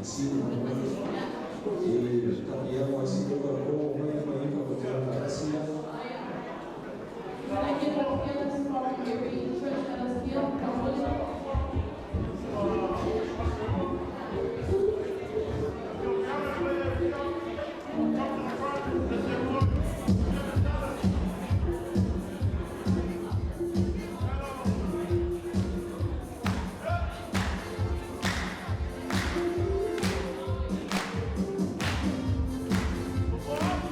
agradecido, cambiamos así poco a poco, bueno, ahí para que la gracia. Vamos!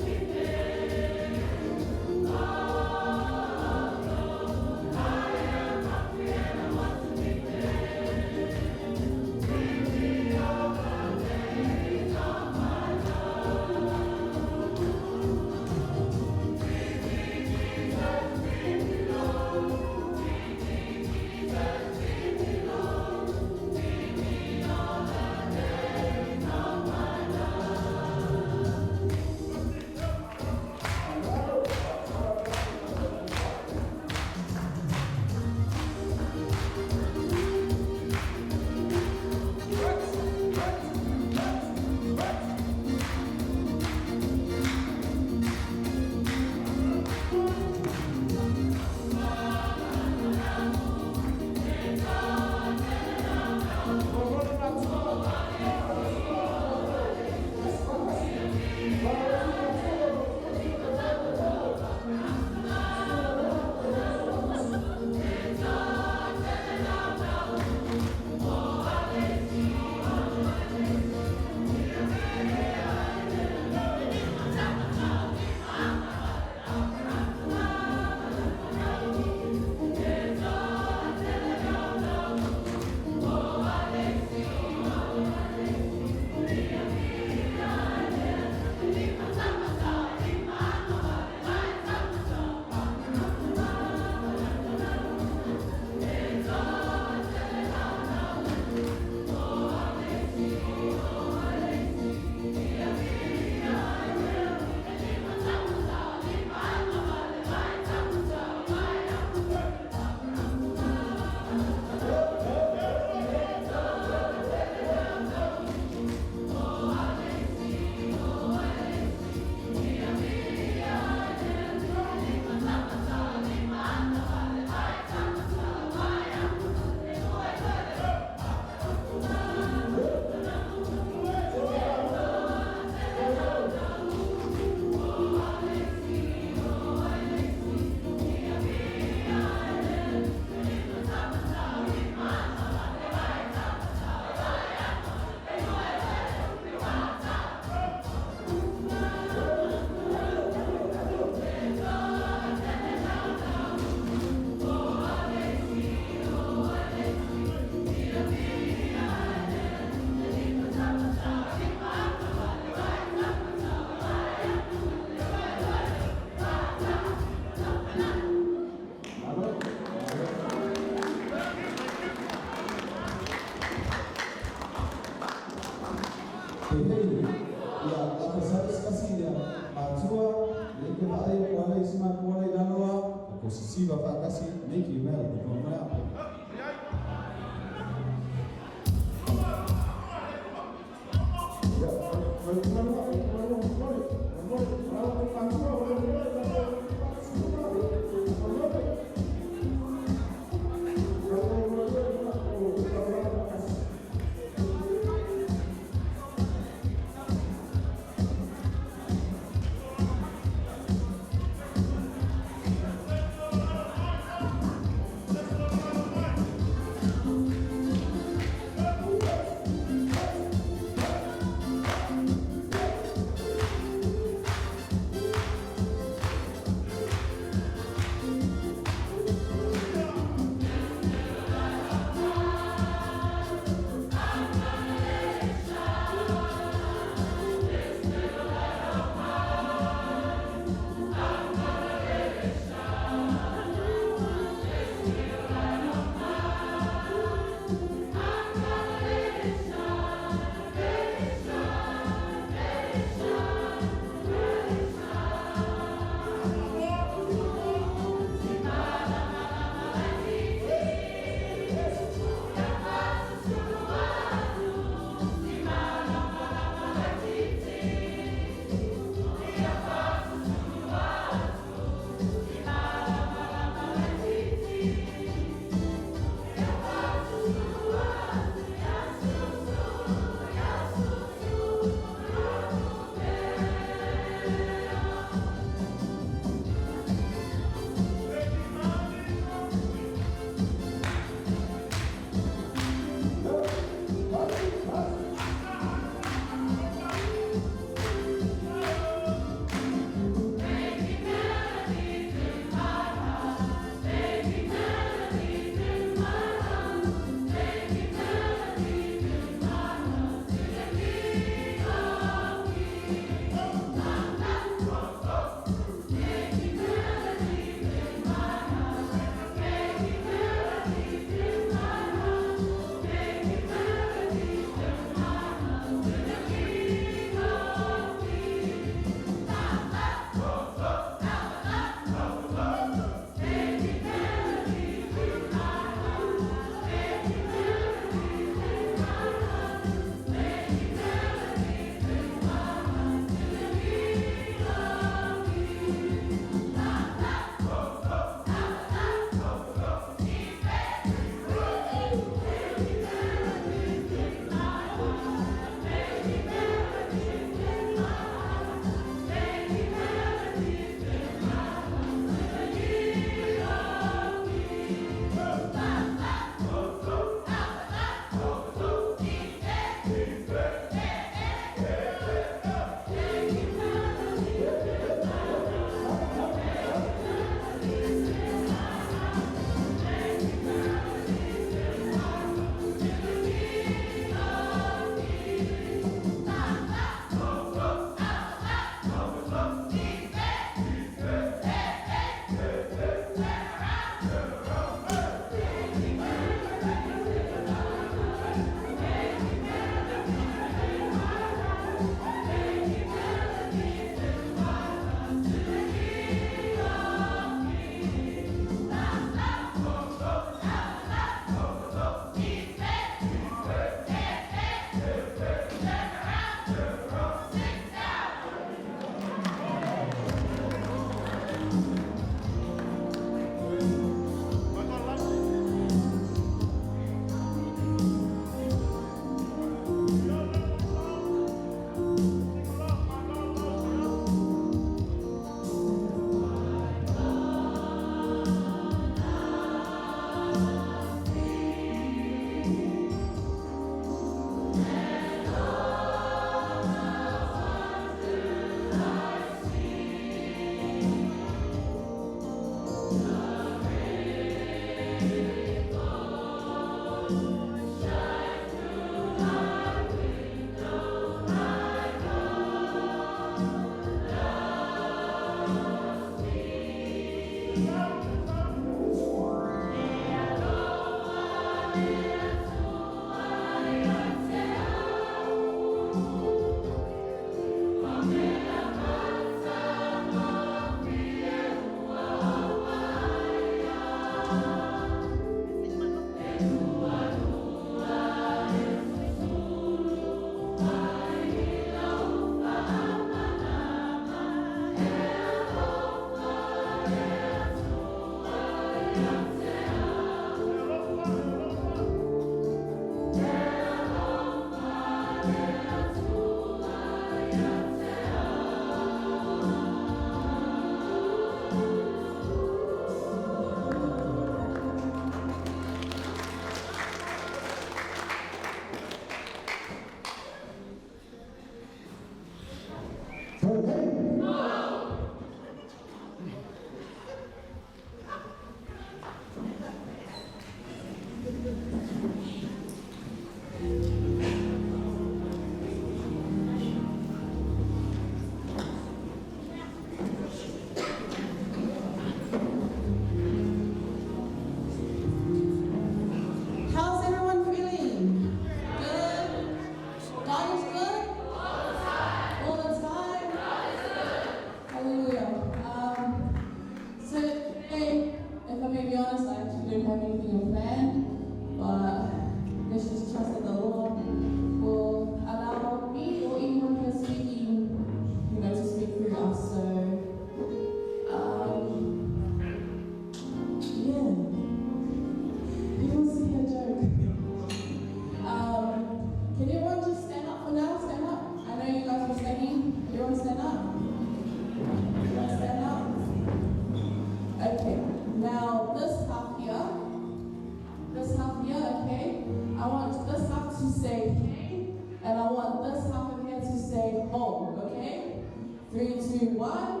One.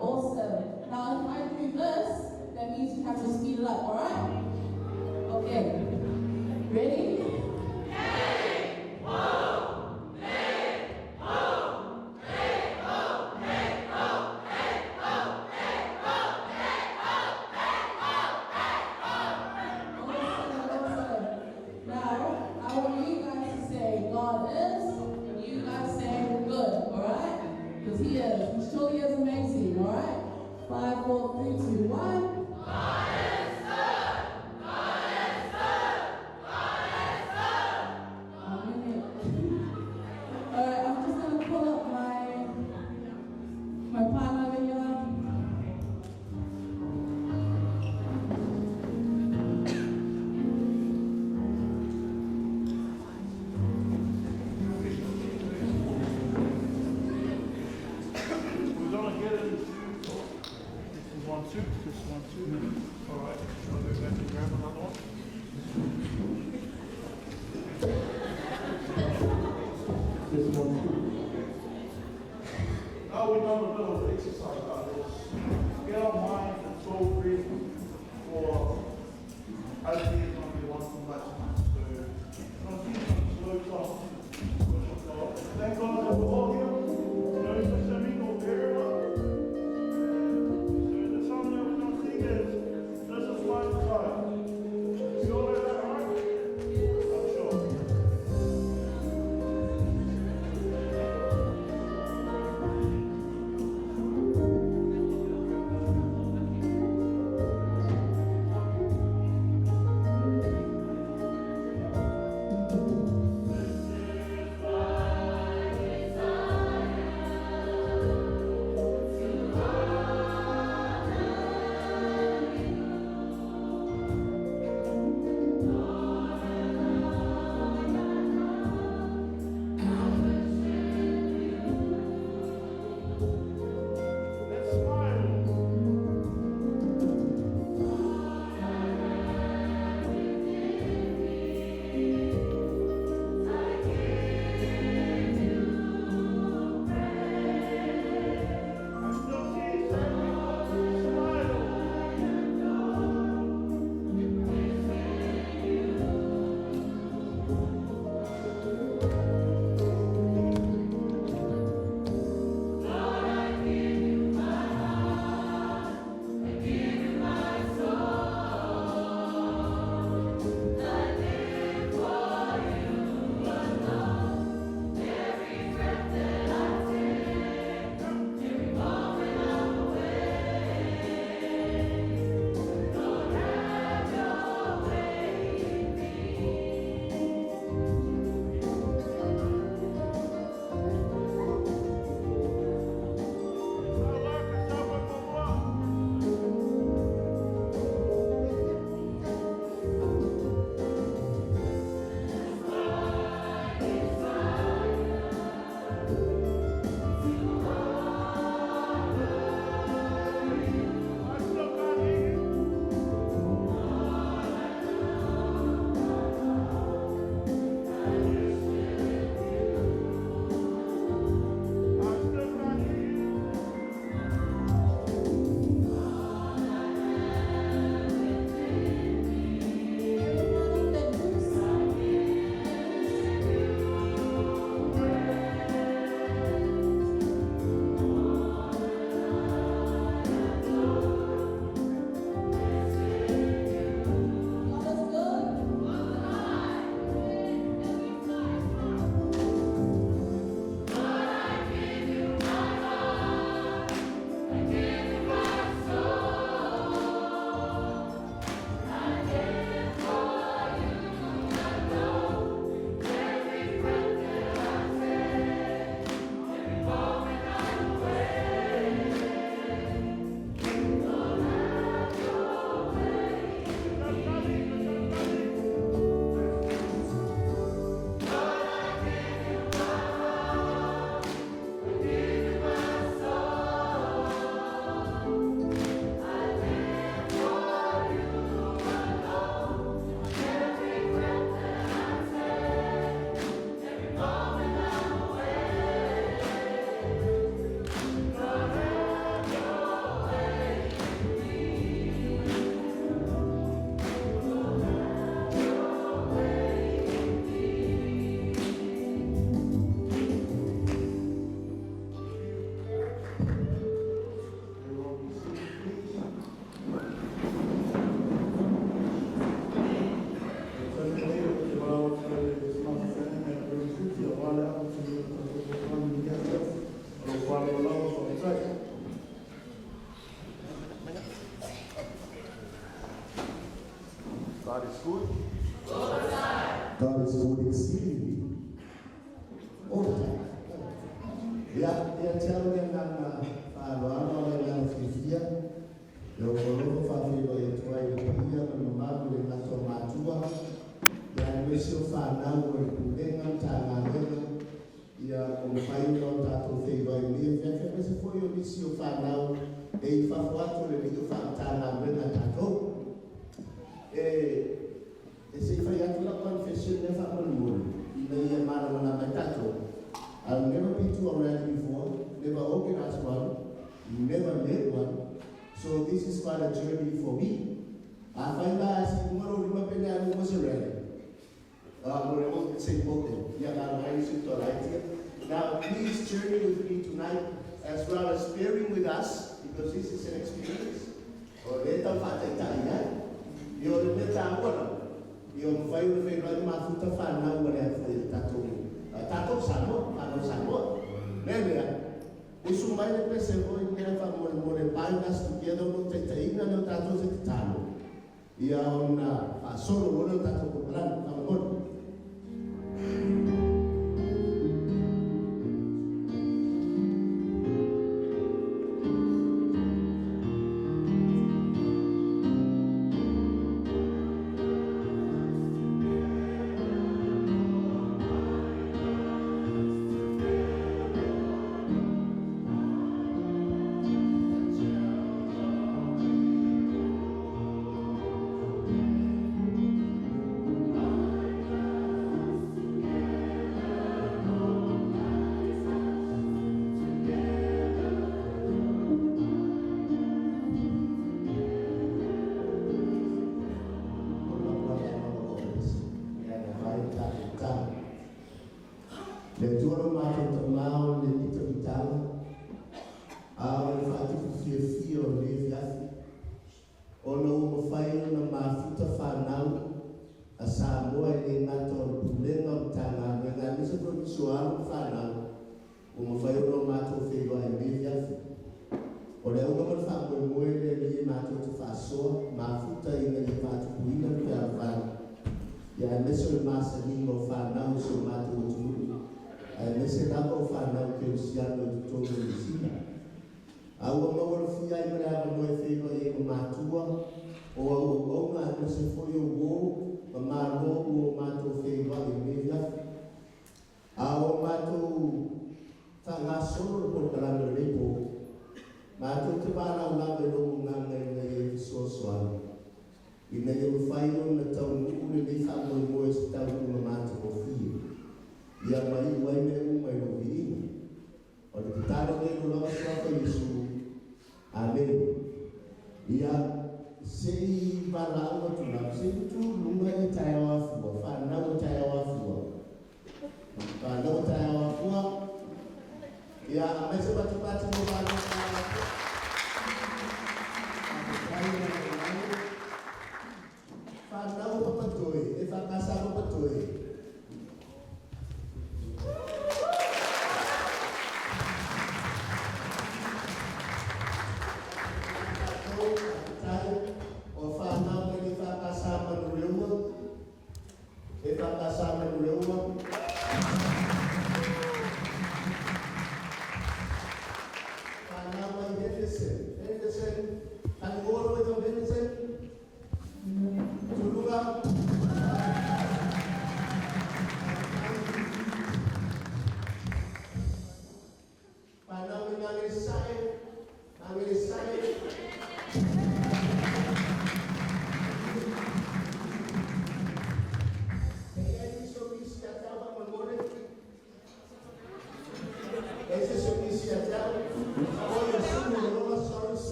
Awesome. Now, if I do this, that means you have to speed it up, alright? Okay. Ready? Now, I want you guys to say God is, and you guys say good, alright? Because He is. He surely is amazing, alright? 5, 4, 3, 2, 1. Alright, I'm just going to pull up my plan over here. We're gonna get it. This is 1, 2. This is 1, 2. All right. I'll go back and grab another one. This is 1, 2. Now we're done with a little exercise on this. Get our mind and soul free for ideas on the one from last month. So, I'm going to teach some slow songs. Thank God that we're all here. No such amigo very well. So the song that we're going to sing is This Is My Desire. You all know that, right? I'm sure. good? God is good exceedingly. All the time. Yeah, telling them that I'm Fifia, the Olof Family, the Twilight, the Mabu, the Nato Matua, the Annisio Fana, the Bengham Tanga, the Umpaino Tato Favor, and the FMS for your Missio Fana, the Fafuato, the Video Fantana, and Tato. Se fai confession never I've never been to a rally before, never organized one, never led one. So this is quite a journey for me. I find that I said, tomorrow I was a rally. Now please journey with me tonight as well as bearing with us because this is an experience. Yung fayo mafuta fana wala fayo tato samo ano samo nele isu mai le pese ko ingera fa mo le painas together no tetaina no tato se tano ia ona solo mo tato ko plan amon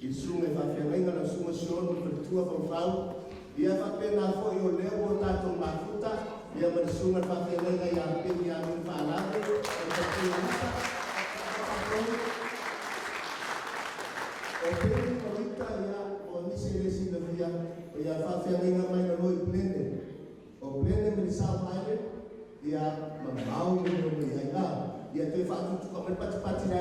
I sunga fa fenga na sunga sion per tua fau. Ia fa pena fo yo leo tato mafuta. Ia bersunga fa fenga ya pin ya min fa la. Oke, kita ya oni seresi na via. Ia fa fenga mai na loi plende. O plende me sa mai. Ia mamau ni no ia. Ia te fa tu ka me pati na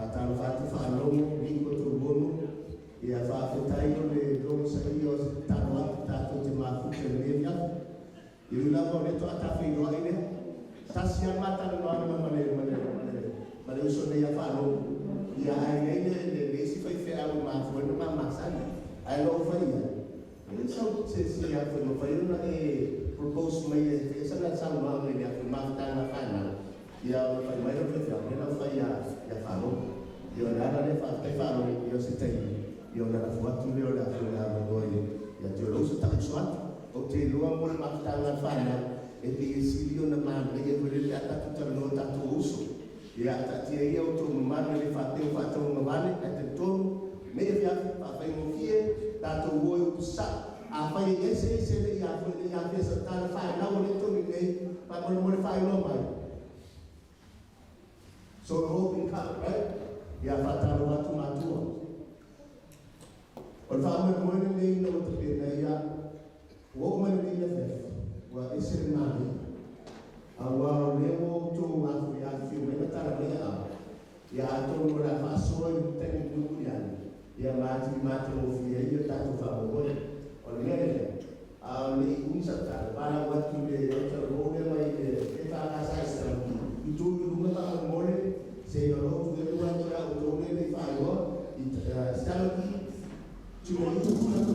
Atau fatu falomo bingo turbono ia fa fetaino le dong saio tarwa tato te mafu te media ia la ko neto ata fi do ine tasia mata no ana mane uso ne ia falo ia ai ne le si fai fe au mafu no mama sana ai lo fa ia ele só se ia foi no foi na propose mai esa na sa no ne ia ma ta na fana ia fa mai no fe ia fa ia falo Io nada ne fa te fa io si te io na fa tu le ora fu na go ia te lo so ta so o te lo mo ma ta na fa na e te si io na ma ne ia quelle le ata tu no ta tu uso ia ta te ia o tu ma ne fa te no vale e te to me ia fa fa mo fie ta tu wo u sa a fa ia se le ia fu ia fe sa ta fa na mo ne to mi ne pa mo fa no mai so hoping come right ia fatalo watu matua. O whaama moene nei no te pena ia, o moene nei na whef, wa ese mani, a wao leo tō wafu ia whiu mena tara mea a, ia ato mora whasoa i teni nuku iani, ia mati o whia ia tato whao moe, o le mea a le unsa tara, para watu le ota rōne mai e whaakasai stramki, i tūi runga whao moe, se yo lo tu de lugar para o doble de fallo y está aquí tu me dices tú ya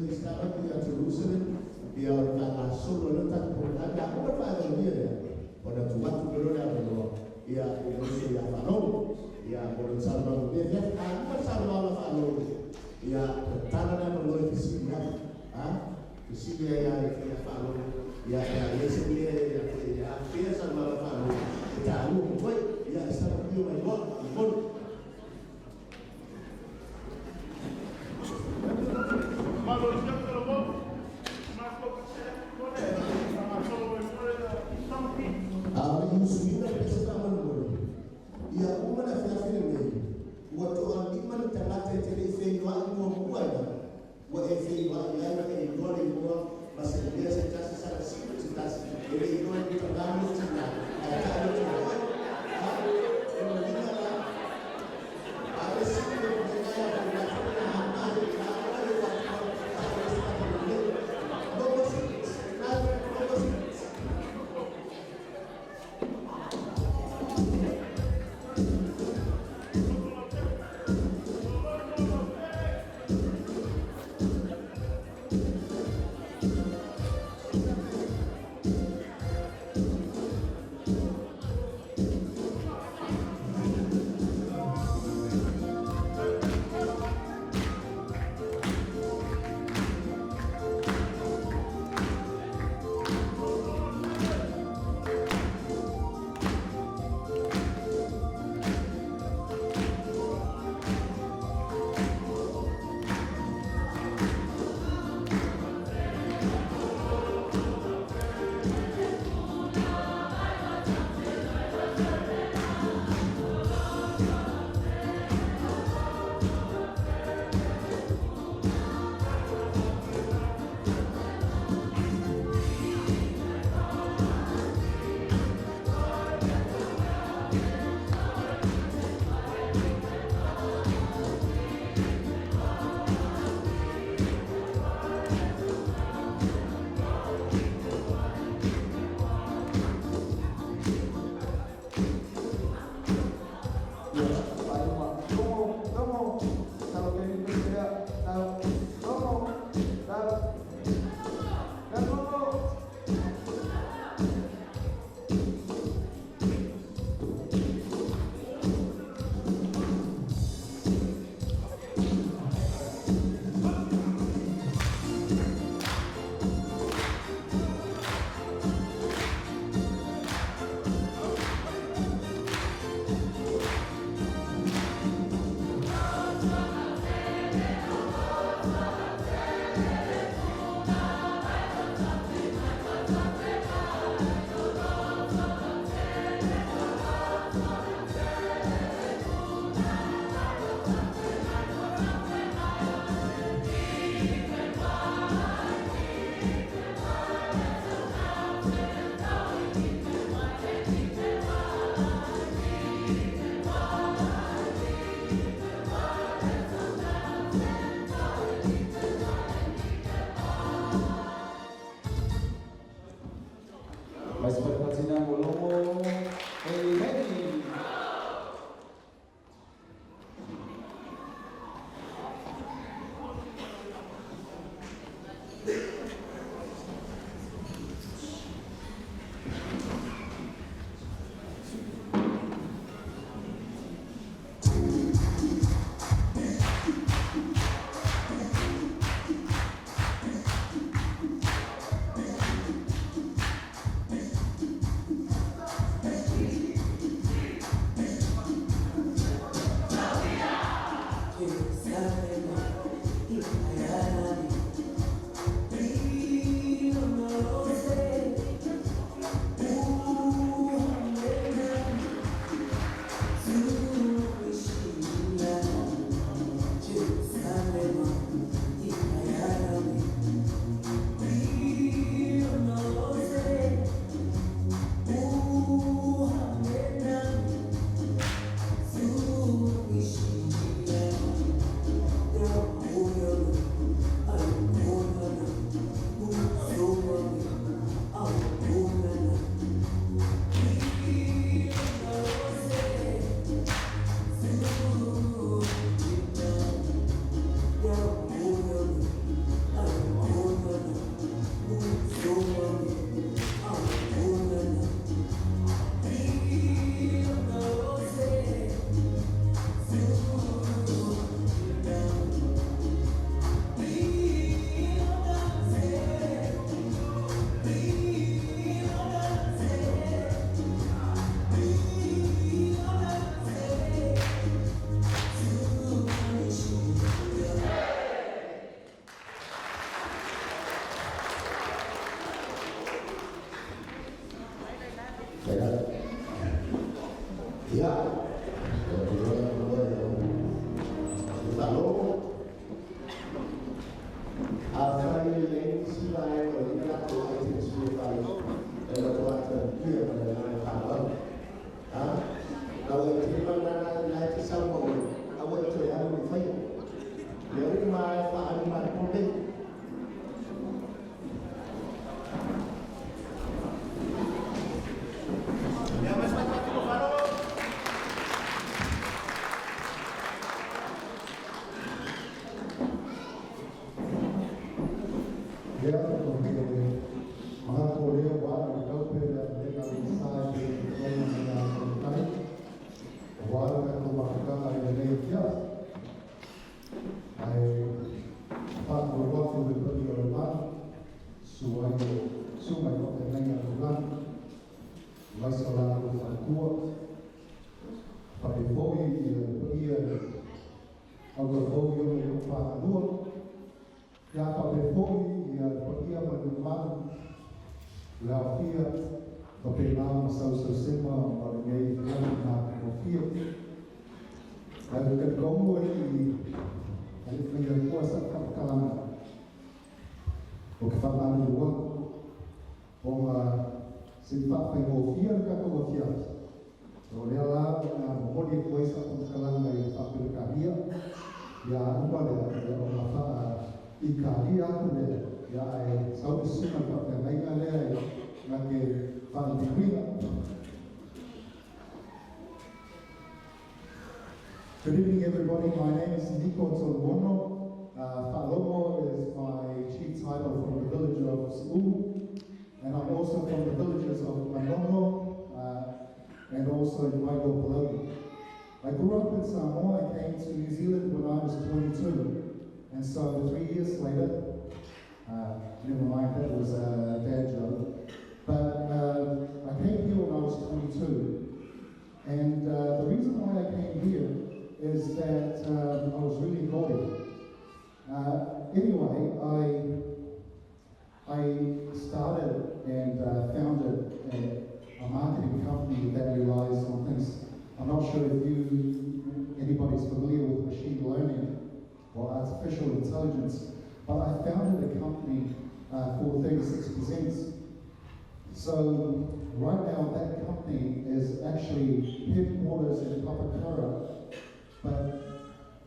estaba aquí a Jerusalén y ahora solo no está por la por para el día para tu matu pero la no y a eso ya faló y a por el salvador de ya a salvador faló y a tana no lo oficina Sini ya falo ya ese ya piensa mal falo kita lu boy ya está yo mai bon malo ya te lo voy más lo que sea con él más solo voy a something ahora yo subí la pesa mano ya uma na fila watu alima tamate tele yo amo kuana wa efe wa ya na idole kwa masendia se tasi sana siku tasi ile idole kitangamo tena atalo tena Good evening, everybody. My name is Nico Tolomono. Falomo is my chief title from the village of Su'u, and I'm also from the villages of Manono and also in Waigopololi. I grew up in Samoa. I came to New Zealand when I was 22, and so 3 years later, never mind, that was a bad joke, but I came here when I was 22, and the reason why I came here is that I was really naughty. Anyway, I started and founded a marketing company that relies on things. I'm not sure if anybody's familiar with machine learning or artificial intelligence, but I founded a company for 36%. So right now that company is actually headquarters in Papakura, but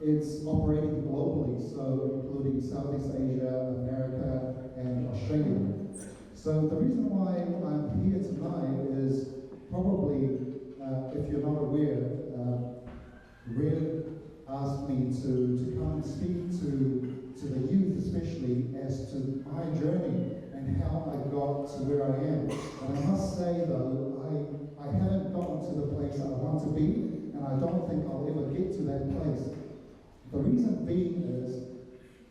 it's operating globally, so including Southeast Asia, America, and Australia. So the reason why I'm here tonight is probably, if you're not aware, Red asked me to come and speak to the youth, especially as to my journey and how I got to where I am. And I must say though, I haven't gotten to the place I want to be, and I don't think I'll ever get to that place. The reason being is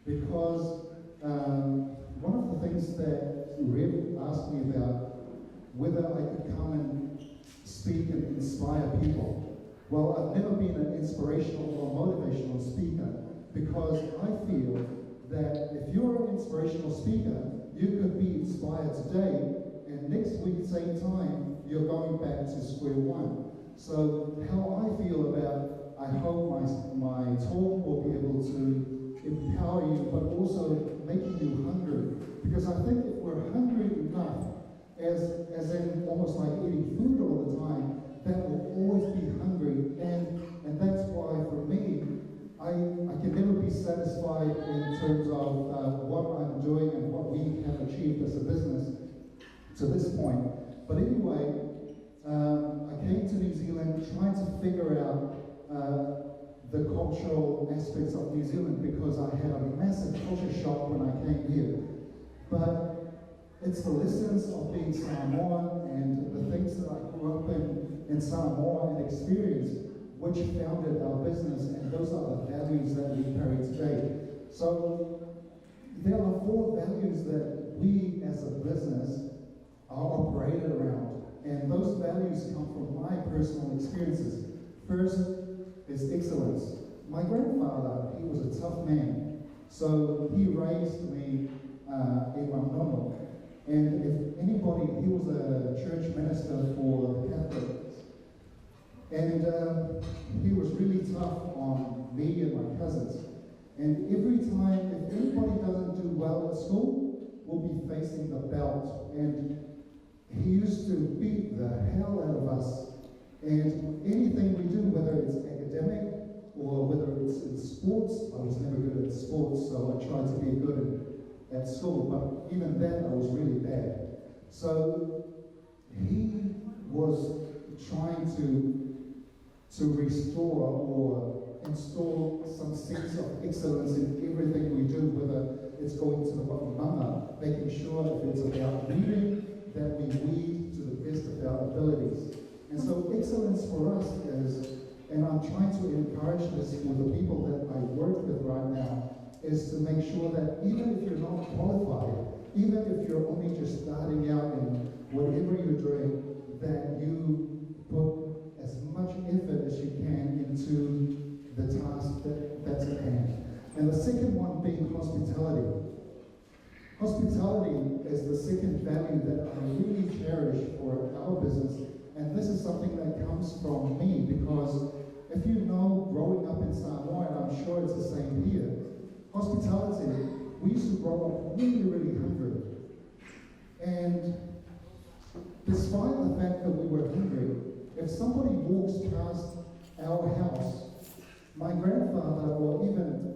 because one of the things that Rev asked me about, whether I could come and speak and inspire people. Well, I've never been an inspirational or motivational speaker because I feel that if you're an inspirational speaker, you could be inspired today, and next week, same time, you're going back to square one. So how I feel about, I hope my talk will be able to empower you, but also making you hungry. Because I think if we're hungry enough, as in almost like eating food all the time, that will always be hungry. And that's why for me, I can never be satisfied in terms of what I'm doing and what we have achieved as a business to this point. But anyway, I came to New Zealand trying to figure out the cultural aspects of New Zealand because I had a massive culture shock when I came here. But it's the lessons of being Samoan and the things that I grew up in Samoa and experienced which founded our business, and those are the values that we carry today. So there are 4 values that we as a business are operated around, and those values come from my personal experiences. First is excellence. My grandfather, he was a tough man, so he raised me in Manono, And if anybody, he was a church minister for the Catholics. And he was really tough on me and my cousins. And every time, if anybody doesn't do well at school, we'll be facing the belt. And he used to beat the hell out of us. And anything we do, whether it's academic or whether it's in sports, I was never good at sports, so I tried to be good at school, but even then I was really bad. So he was trying to restore or install some sense of excellence in everything we do, whether it's going to the whakamanga, making sure if it's about reading, that we read to the best of our abilities. And so excellence for us is, and I'm trying to encourage this for the people that I work with right now, is to make sure that even if you're not qualified, even if you're only just starting out in whatever you're doing, that you put as much effort as you can into the task that's at hand. And the second one being hospitality. Hospitality is the second value that I really cherish for our business. And this is something that comes from me because if you know, growing up in Samoa, and I'm sure it's the same here, hospitality, we used to grow up really, really hungry. And despite the fact that we were hungry, if somebody walks past our house, my grandfather or even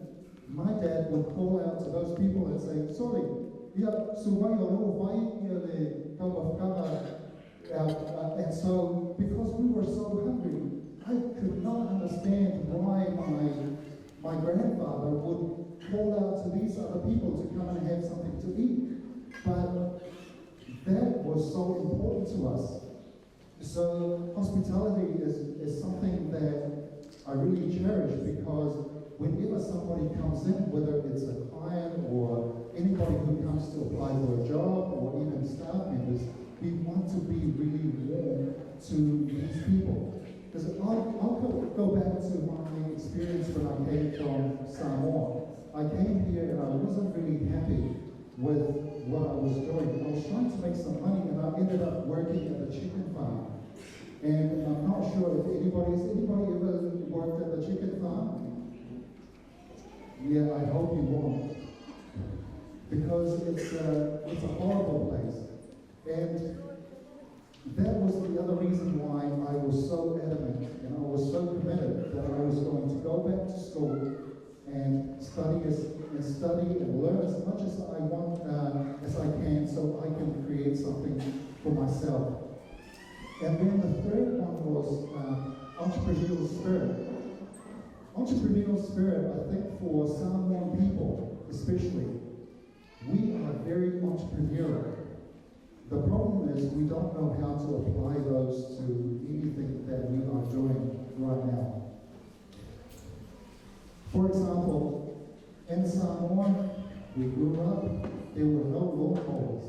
my dad would call out to those people and say, sorry, and so, because we were so hungry, I could not understand why my grandfather would call out to these other people to come and have something to eat. But that was so important to us. So hospitality is something that I really cherish because whenever somebody comes in, whether it's a client or anybody who comes to apply for a job or even staff members, we want to be really warm to these people. Because I'll go back to my experience when I came from Samoa. I came here and I wasn't really happy with what I was doing. I was trying to make some money and I ended up working at the chicken farm. And I'm not sure if anybody ever worked at the chicken farm? Yeah, I hope you won't. Because it's a horrible place. And that was the other reason why I was so adamant and I was so committed that I was going to go back to school and study and learn as much as I want as I can so I can create something for myself. And then the third one was entrepreneurial spirit. Entrepreneurial spirit, I think for Samoan people especially, we are very entrepreneurial. The problem is we don't know how to apply those to anything that we are doing right now. For example, in Samoa, we grew up, there were no lawnmowers.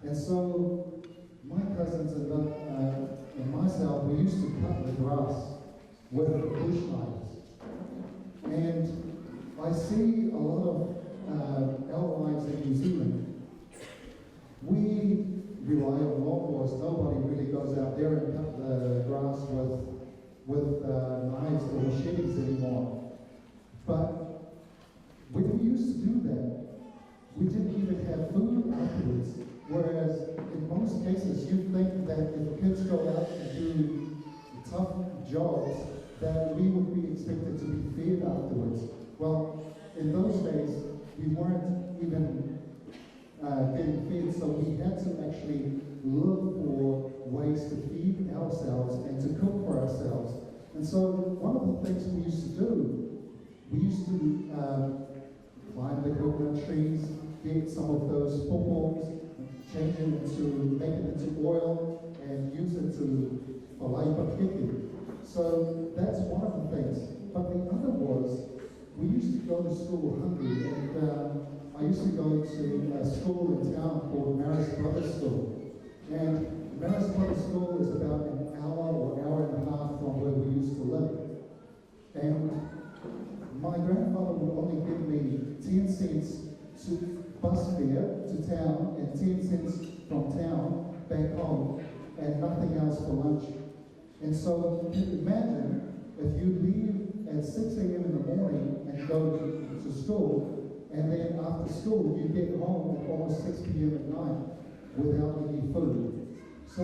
And so my cousins and myself, we used to cut the grass with bush knives. And I see a lot of our lives in New Zealand. We rely on lawnmowers. Nobody really goes out there and cut the grass with knives or machetes anymore. But when we used to do that, we didn't even have food afterwards. Whereas in most cases, you'd think that if kids go out and do tough jobs, that we would be expected to be fed afterwards. Well, in those days, we weren't even getting fed, so we had to actually look for ways to feed ourselves and to cook for ourselves. And so one of the things we used to do, we used to climb the coconut trees, get some of those pawpaws, change it make it into oil, and use it for laika kiki. So that's one of the things. But the other was, we used to go to school hungry, and I used to go to a school in town called Marist Brothers School. And Marist Brothers School is about an hour or hour and a half from where we used to live. And my grandfather would only give me 10 cents to bus fare to town and 10 and nothing else for lunch. And so you can imagine if you leave at 6 a.m. in the morning and go to school, and then after school you get home at almost 6 p.m. at night without any food. So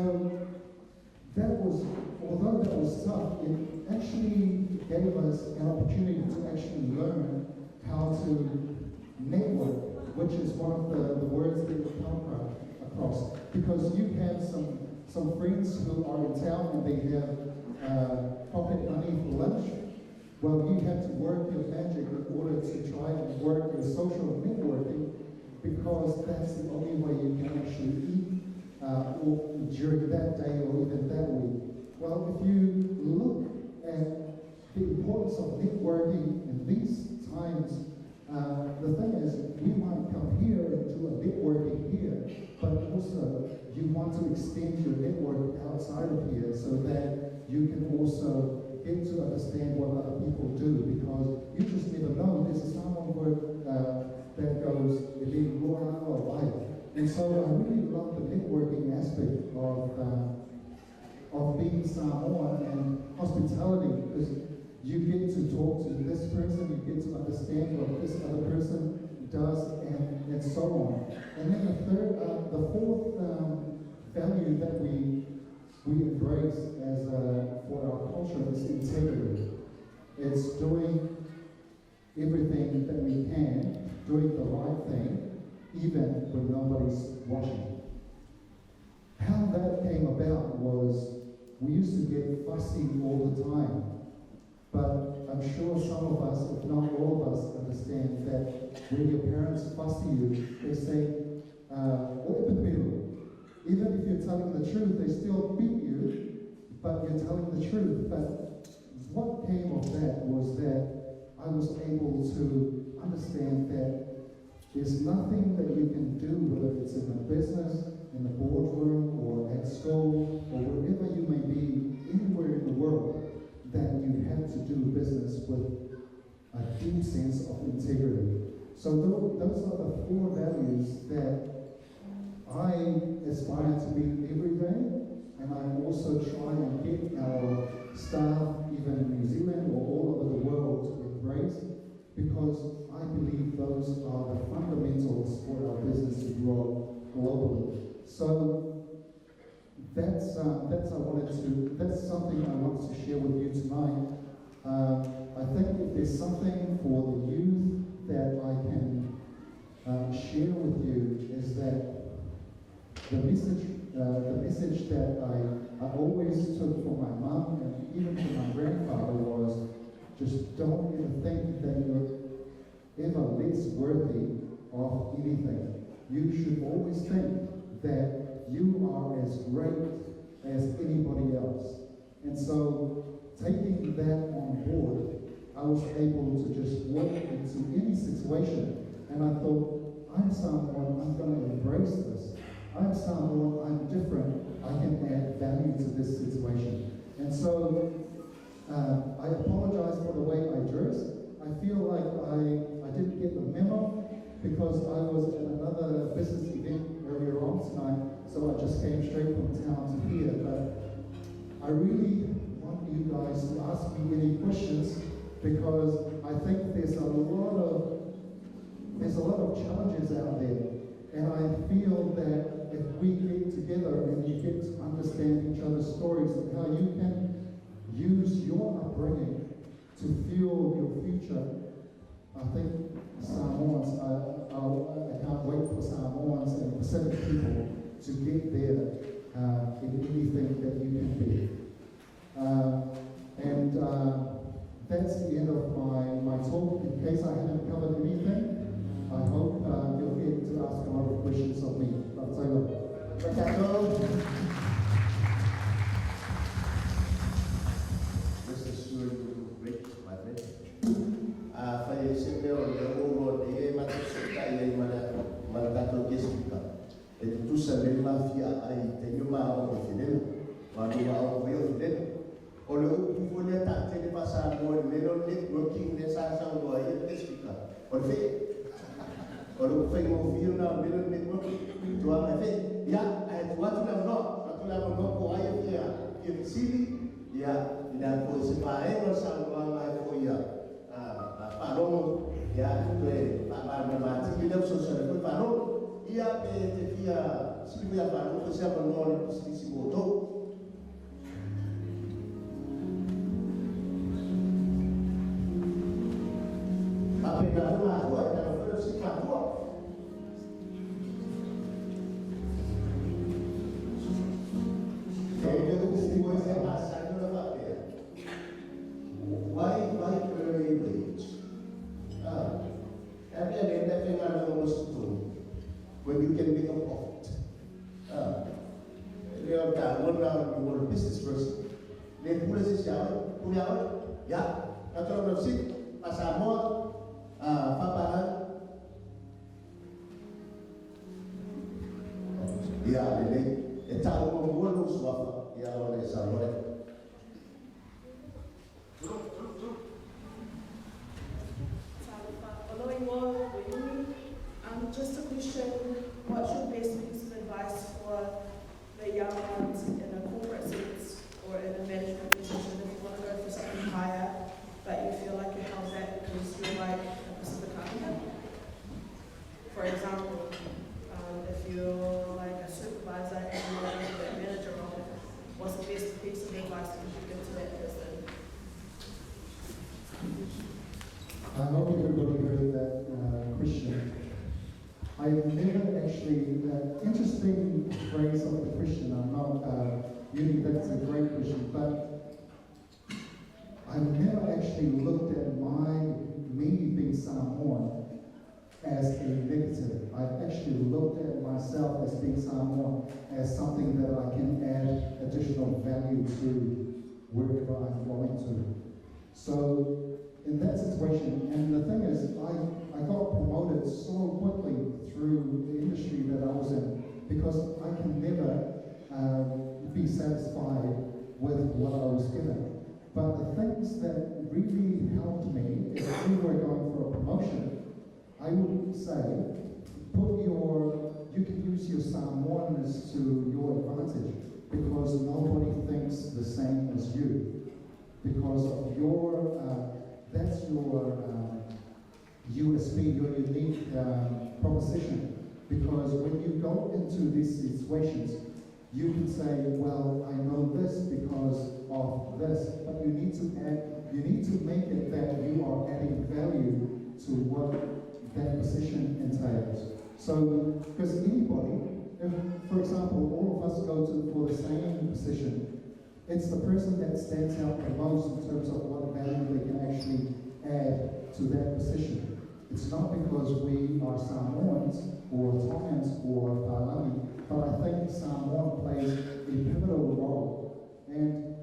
that was, although that was tough, it actually gave us an opportunity to actually learn how to network, which is one of the words that we come across. Because you have some friends who are in town and they have pocket money for lunch. Well, you have to work your magic in order to try and work your social networking, because that's the only way you can actually eat or during that day or even that week. Well, if you look at the importance of networking in these times, the thing is, we might come here and do a networking here, but also you want to extend your network outside of here so that you can also get to understand what other people do, because you just never know. There's a Samoan word that goes, and so I really love the networking aspect of being Samoan and hospitality, because you get to talk to this person, you get to understand what this other person does, and so on. And then the fourth value that we embrace as for our culture is integrity. It's doing everything that we can, doing the right thing, even when nobody's watching. How that came about was we used to get fussy all the time, but I'm sure some of us, if not all of us, understand that when your parents fussy you, they say, even if you're telling the truth, they still beat you, but you're telling the truth. But what came of that was that I was able to understand that there's nothing that you can do, whether it's in a business, in the boardroom, or at school, or wherever you may be, anywhere in the world, that you have to do business with a deep sense of integrity. So those are the four values that I aspire to be every day, and I also try and get our staff, even in New Zealand or all over the world, to embrace, because I believe those are the fundamentals for our business to grow globally. So that's something I want to share with you tonight. I think if there's something for the youth that I can share with you, is that the message that I always took from my mom and even from my grandfather was, just don't ever think that you're ever less worthy of anything. You should always think that you are as great as anybody else. And so, taking that on board, I was able to just walk into any situation, and I thought, I'm someone, I'm going to embrace this. I'm someone, I'm different, I can add value to this situation. And so, I apologize for the way I dress. I feel like I didn't get the memo because I was at another business event earlier on tonight, so I just came straight from town to here. But I really want you guys to ask me any questions, because I think there's a lot of challenges out there, and I feel that if we get together and you get to understand each other's stories and how you can use your upbringing to fuel your future, I think Samoans, I can't wait for Samoans and Pacific people to get there in anything that you can be. That's the end of my talk. In case I haven't covered anything, I hope you'll get to ask a lot of questions of me. Mr. Stewart will break my leg. Falleceu o de Matsuka e Malgato Jessica. E tu sabes mafia ai tenho uma o fidel, quando o meu fidel. O le upu fone ta te passa mo mero networking de sa o ai Jessica. O fe o fe mo fio na mero networking tu a fe ya ai tu atu la no ko si vi a fare, possiamo non si voto. Appena una tua, era quello si fa tua. Why prairie wage? At the end, everything I know was to do when you can make a profit. You are a business person. They pull this out, pull out, yeah, that's all I'm saying. As I'm more, Papa, yeah, the town of Wolves, yeah, on the Samurai. Just a question, what's your best piece of advice for the young ones in a corporate sense or in a management position if you want to go for something higher but you feel like you're held back because you're like a Pacific Islander? For example, if you're like a supervisor and you're looking for that manager role, what's the best piece of advice that you could give to that person? I hope everybody heard that question. I never actually, interesting phrase of the question, I'm not, really that's a great question, but I've never actually looked at me being Samoan as a negative. I've actually looked at myself as being Samoan as something that I can add additional value to wherever I'm going to. So, in that situation, and the thing is, I got promoted so quickly through the industry that I was in because I can never be satisfied with what I was given. But the things that really helped me, if we were going for a promotion, I would say, you can use your Samoanness to your advantage because nobody thinks the same as you. Because of that's your USP, your unique proposition. Because when you go into these situations, you can say, well, I know this because of this, but you need to make it that you are adding value to what that position entails. So, because anybody, if, for example, all of us go for the same position, it's the person that stands out the most in terms of what value they can actually add to that position. It's not because we are Samoans or Tongans or Palami, but I think Samoan plays a pivotal role. And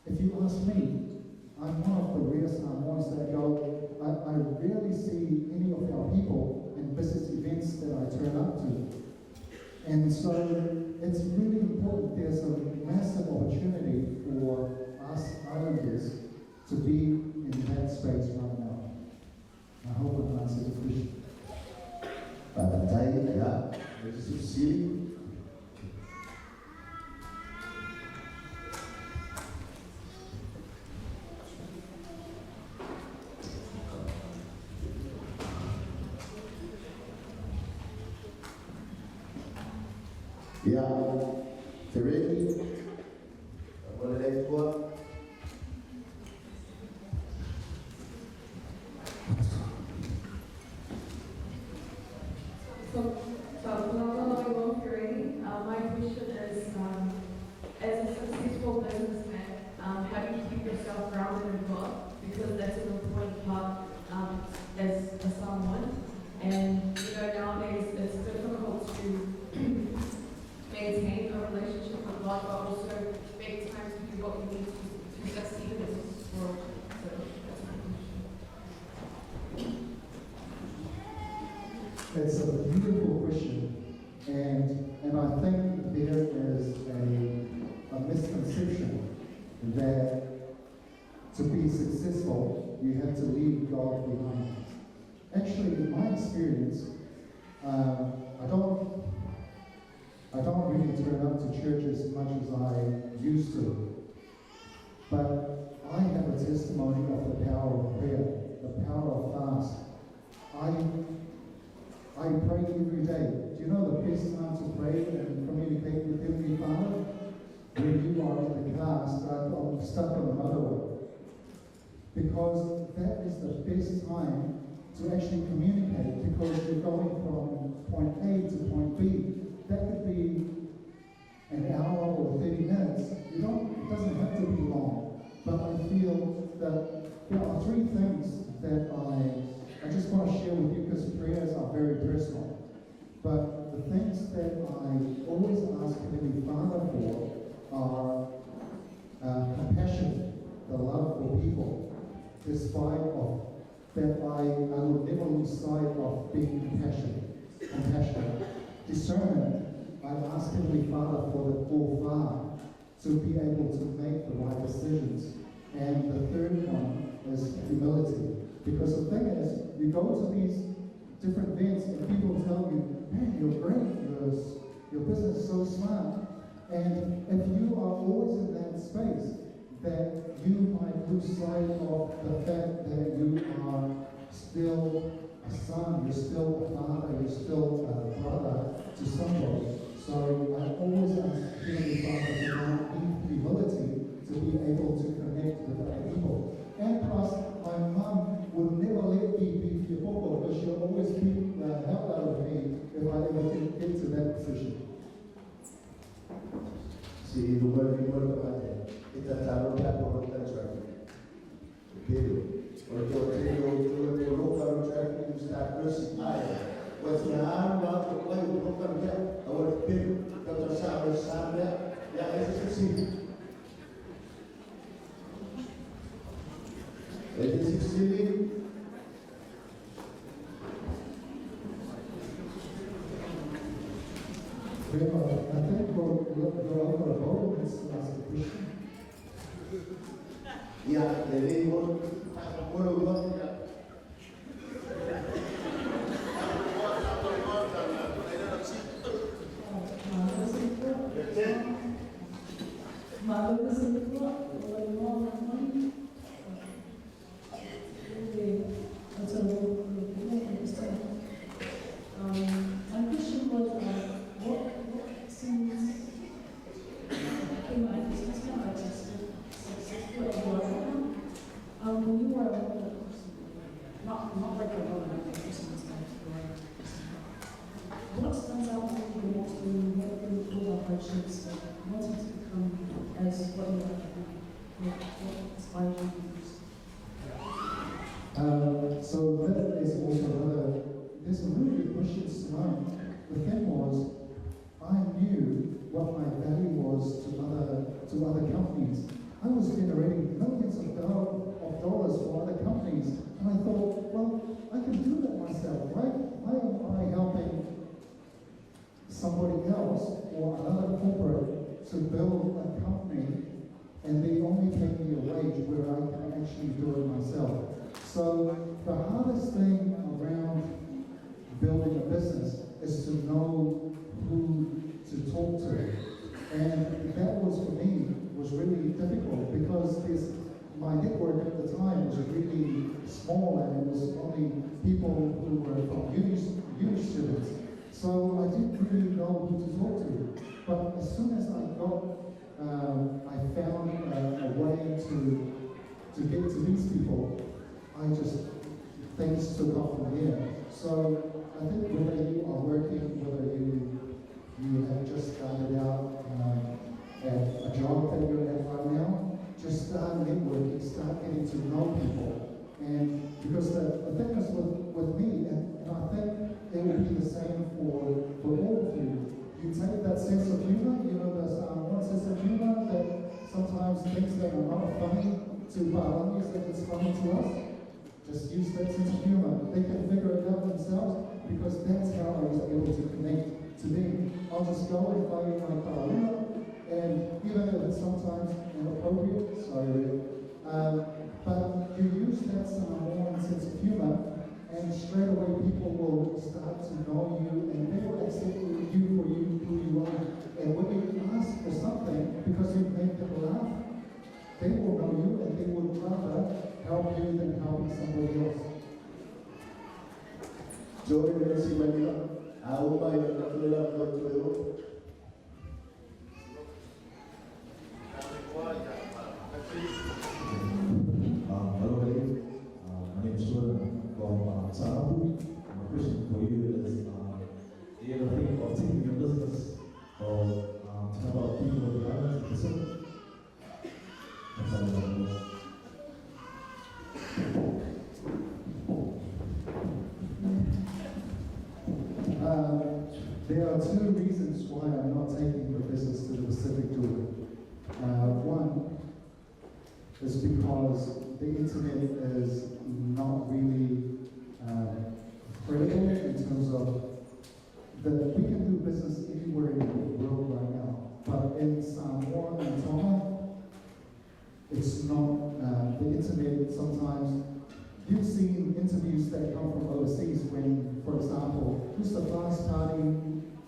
if you ask me, I'm one of the rare Samoans that go, I rarely see any of our people in business events that I turn up to. And so it's really important. There's a massive opportunity for us islanders to be in that space right now. I hope I've answered the question. Yeah, Tereki, what the next one? My question is, as a successful businessman, how do you keep yourself grounded in God? Because that's an important part as a Samoan. And nowadays it's difficult to maintain a relationship with God, but also make time to do what you need to succeed in this world. So that's my question. It's a beautiful question, and I think there is a misconception that to be successful, you have to leave God behind. Actually, in my experience, I don't really turn up to church as much as I used to, but I have a testimony of the power of prayer, the power of fast. I pray every day. Do you know the best time to pray in because that is the best time to actually communicate, because you're going from point A to point B. That could be an hour or 30 minutes. It doesn't have to be long, but I feel that there are three things that I just want to share with you, because prayers are very personal. But the things that I always ask Heavenly Father for are compassion, the love for people, despite of that I would never lose sight of being compassionate. Discernment, I ask Heavenly Father for the full to be able to make the right decisions. And the third one is humility. Because the thing is, you go to these different events and people tell you, man, you're great, your business is so smart. And if you are always in that space, that you might lose sight of the fact that you are still a son, you're still a father, you're still a brother to somebody. So I always ask Heavenly Father to grant me humility to be able to connect with other people. And plus, my mum would never let me be Fiopoko, because she'll always beat the hell out of me if I ever get to that position. Si lugar di lugar kemana? Kita taruh dia orang traffic. Pero kalau kita local traffic start pressing higher. What's the harm about the way we look at that? Our people that are Sabra, yeah, it's a city. It is silly. Well, I think we'll go over a vote and ask a question. Yeah, the label, My question was, what seems in my business now, I just successful as well. When you were not like a business what stands out to you most when you went through all the hardships, wanting to become as what you are doing? What inspires you the most? So that is also there's a really good question tonight. The thing was, I knew what my value was to other companies. I was generating millions of dollars for other companies, and I thought, well, I can do that myself, right? Why am I helping somebody else or another corporate to build a company and they only pay me a wage where I can actually do it myself? So the hardest thing around building a business is to know who to talk to. And that was, for me, was really difficult because my network at the time was really small and it was only people who were from uni students. So I didn't really know who to talk to. But as soon as I found a way to get to these people, things took off from there. So I think whether you are working, whether you have just started out at a job that you're at right now, just start networking, start getting to know people. And because the thing is with me, and I think it will be the same for all of you, you take that sense of humor, there's one sense of humor that sometimes things that are not funny to Balinese that it's funny to us. Just use that sense of humor. They can figure it out themselves because that's how I was able to connect to them. I'll just go and play my Kalaruna, and even if it's sometimes inappropriate, but you use that Samoan sense of humor, and straight away people will start to know you, and they will accept you for who you are. And when you ask for something, because you make them laugh, they will know you, and they would rather help you than helping somebody else. Joy Mercy Manila, Auma Yola Notuelo. Hello, reasons why I'm not taking the business to the Pacific tour. One is because the internet is not really critical in terms of that we can do business anywhere in the world right now. But in Samoa and Tonga, it's not, the internet sometimes, you've seen interviews that come from overseas when, for example, who's the first party,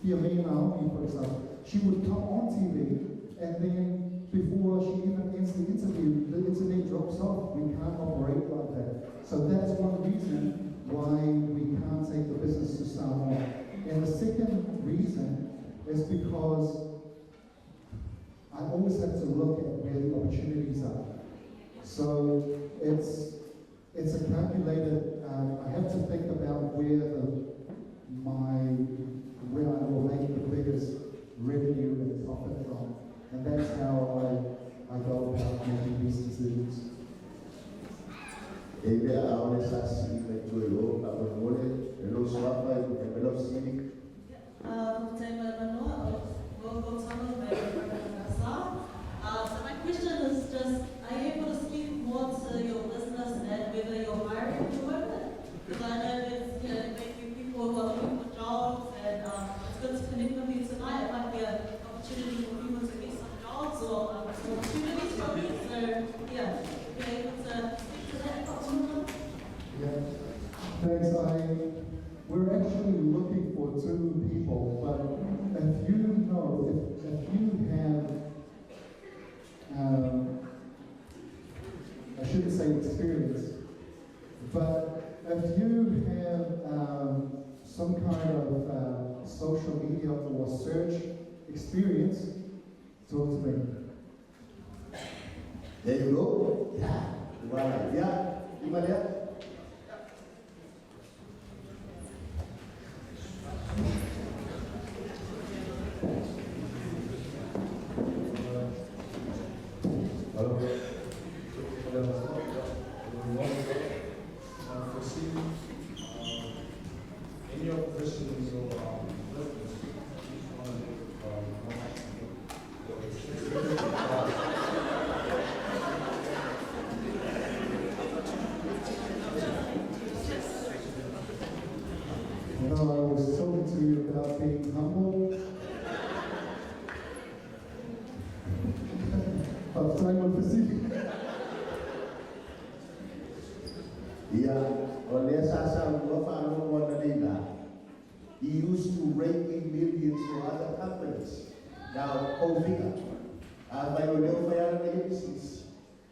Fiamina Naomi, for example, she would come on TV and then before she even ends the interview, the internet drops off. We can't operate like that. So that's one reason why we can't take the business to Samoa. And the second reason is because I always have to look at where the opportunities are. So it's a calculated, I have to think about where I will make the biggest revenue and profit from. And that's how I go about making these decisions. So my question is just, are you able to speak more to your business and whether you're hiring new women? Because I know there's maybe people who are looking for jobs, and it's good to connect with you tonight. It might be an opportunity for people to get some jobs or some opportunities from you. So yeah, if you're able to speak to that opportunity. Yeah, thanks. We're actually looking for 2 people, but if you know, if you have, I shouldn't say experience, but if you have some kind of social media or search experience, talk to me. There you go. Yeah. Voilà. Yeah. Imalia. Hello. Foresee any of questions or I was talking to you about being humble. But Simon Pacific. Yeah, on the Sasa he used to rake in millions for other companies. Now, go figure. By your little fire agencies,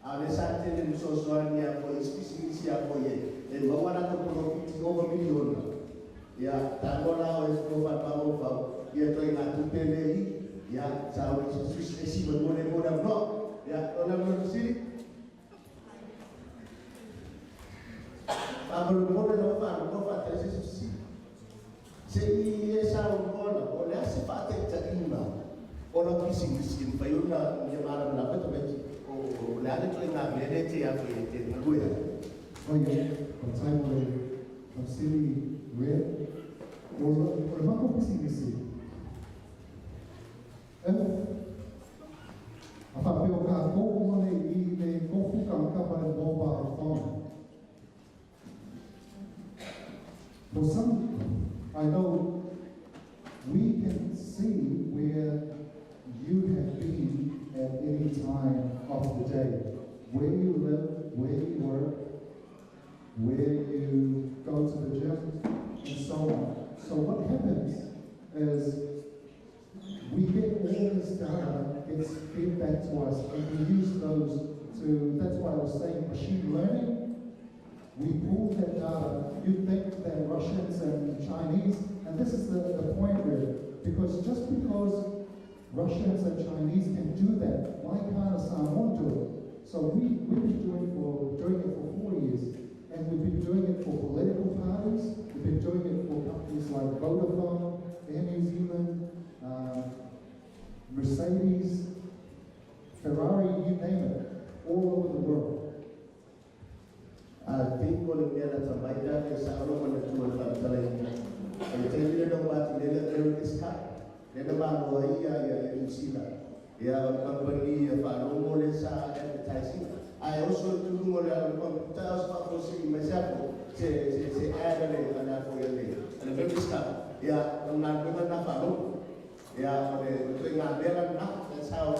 the Saturday and Soswania for his species here for you. And no one at the profit over million. Yeah, that one hour is over power. You're trying to pay. Yeah, so it's even more than block. Yeah, on the city. I'm going to go over to see. Say, yes, I'm going to go. Let's see if I take the email. All of these things in Fayuna, Yamara, or Lalitoing, I'm ready to have it. Oh, yeah, from Simon, from City Red. Or the Marco Pissi. A whapeo ka kōkone I me kōwhuka ang kapa e mobile phone. For some, I know we can see where you have been at any time of the day, where you live, where you work, where you go to the gym, and so on. So what happens is we get all this data, gets fed back to us, and we use those to, that's why I was saying machine learning. We pull that data, you think that Russians and Chinese, and this is the point really, because just because Russians and Chinese can do that, why can't Samoa do it? So we've been doing it for 4 years, and we've been doing it for political parties, we've been doing it for companies like Vodafone, Air New Zealand, Mercedes, Ferrari, you name it, all over the world. I think what we are at Maida is our own to a family. I tell you about the little Cut. Nena mano ia usila. Ya company Faromo Lesa advertising. I also do more than 1,000 for seeing myself. Say add a for your day. And a very stuff. Yeah, I'm not going to follow. Yeah, that's how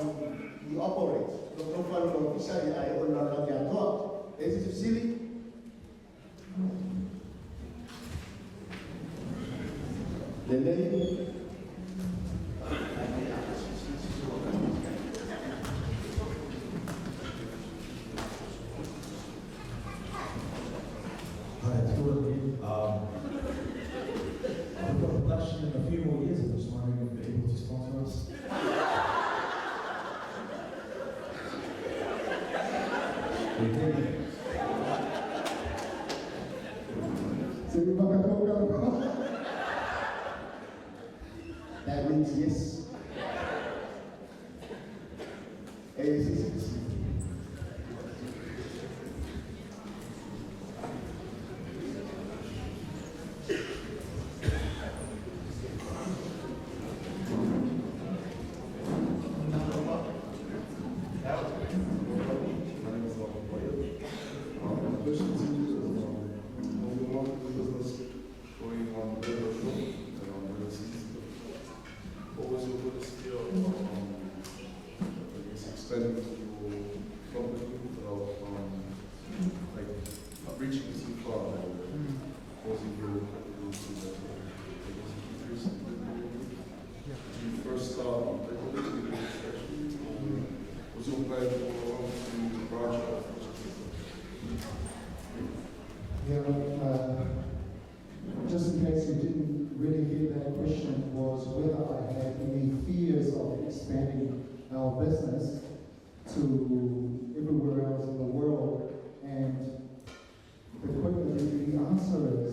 he operates. No follow officer, I will not have your thought. Is it silly? The lady. I've got a production in a few more years. I'm just wondering if they're able to sponsor us. That means yes. Just in case you didn't really hear that question, was whether I had any fears of expanding our business to everywhere else in the world. And the answer is,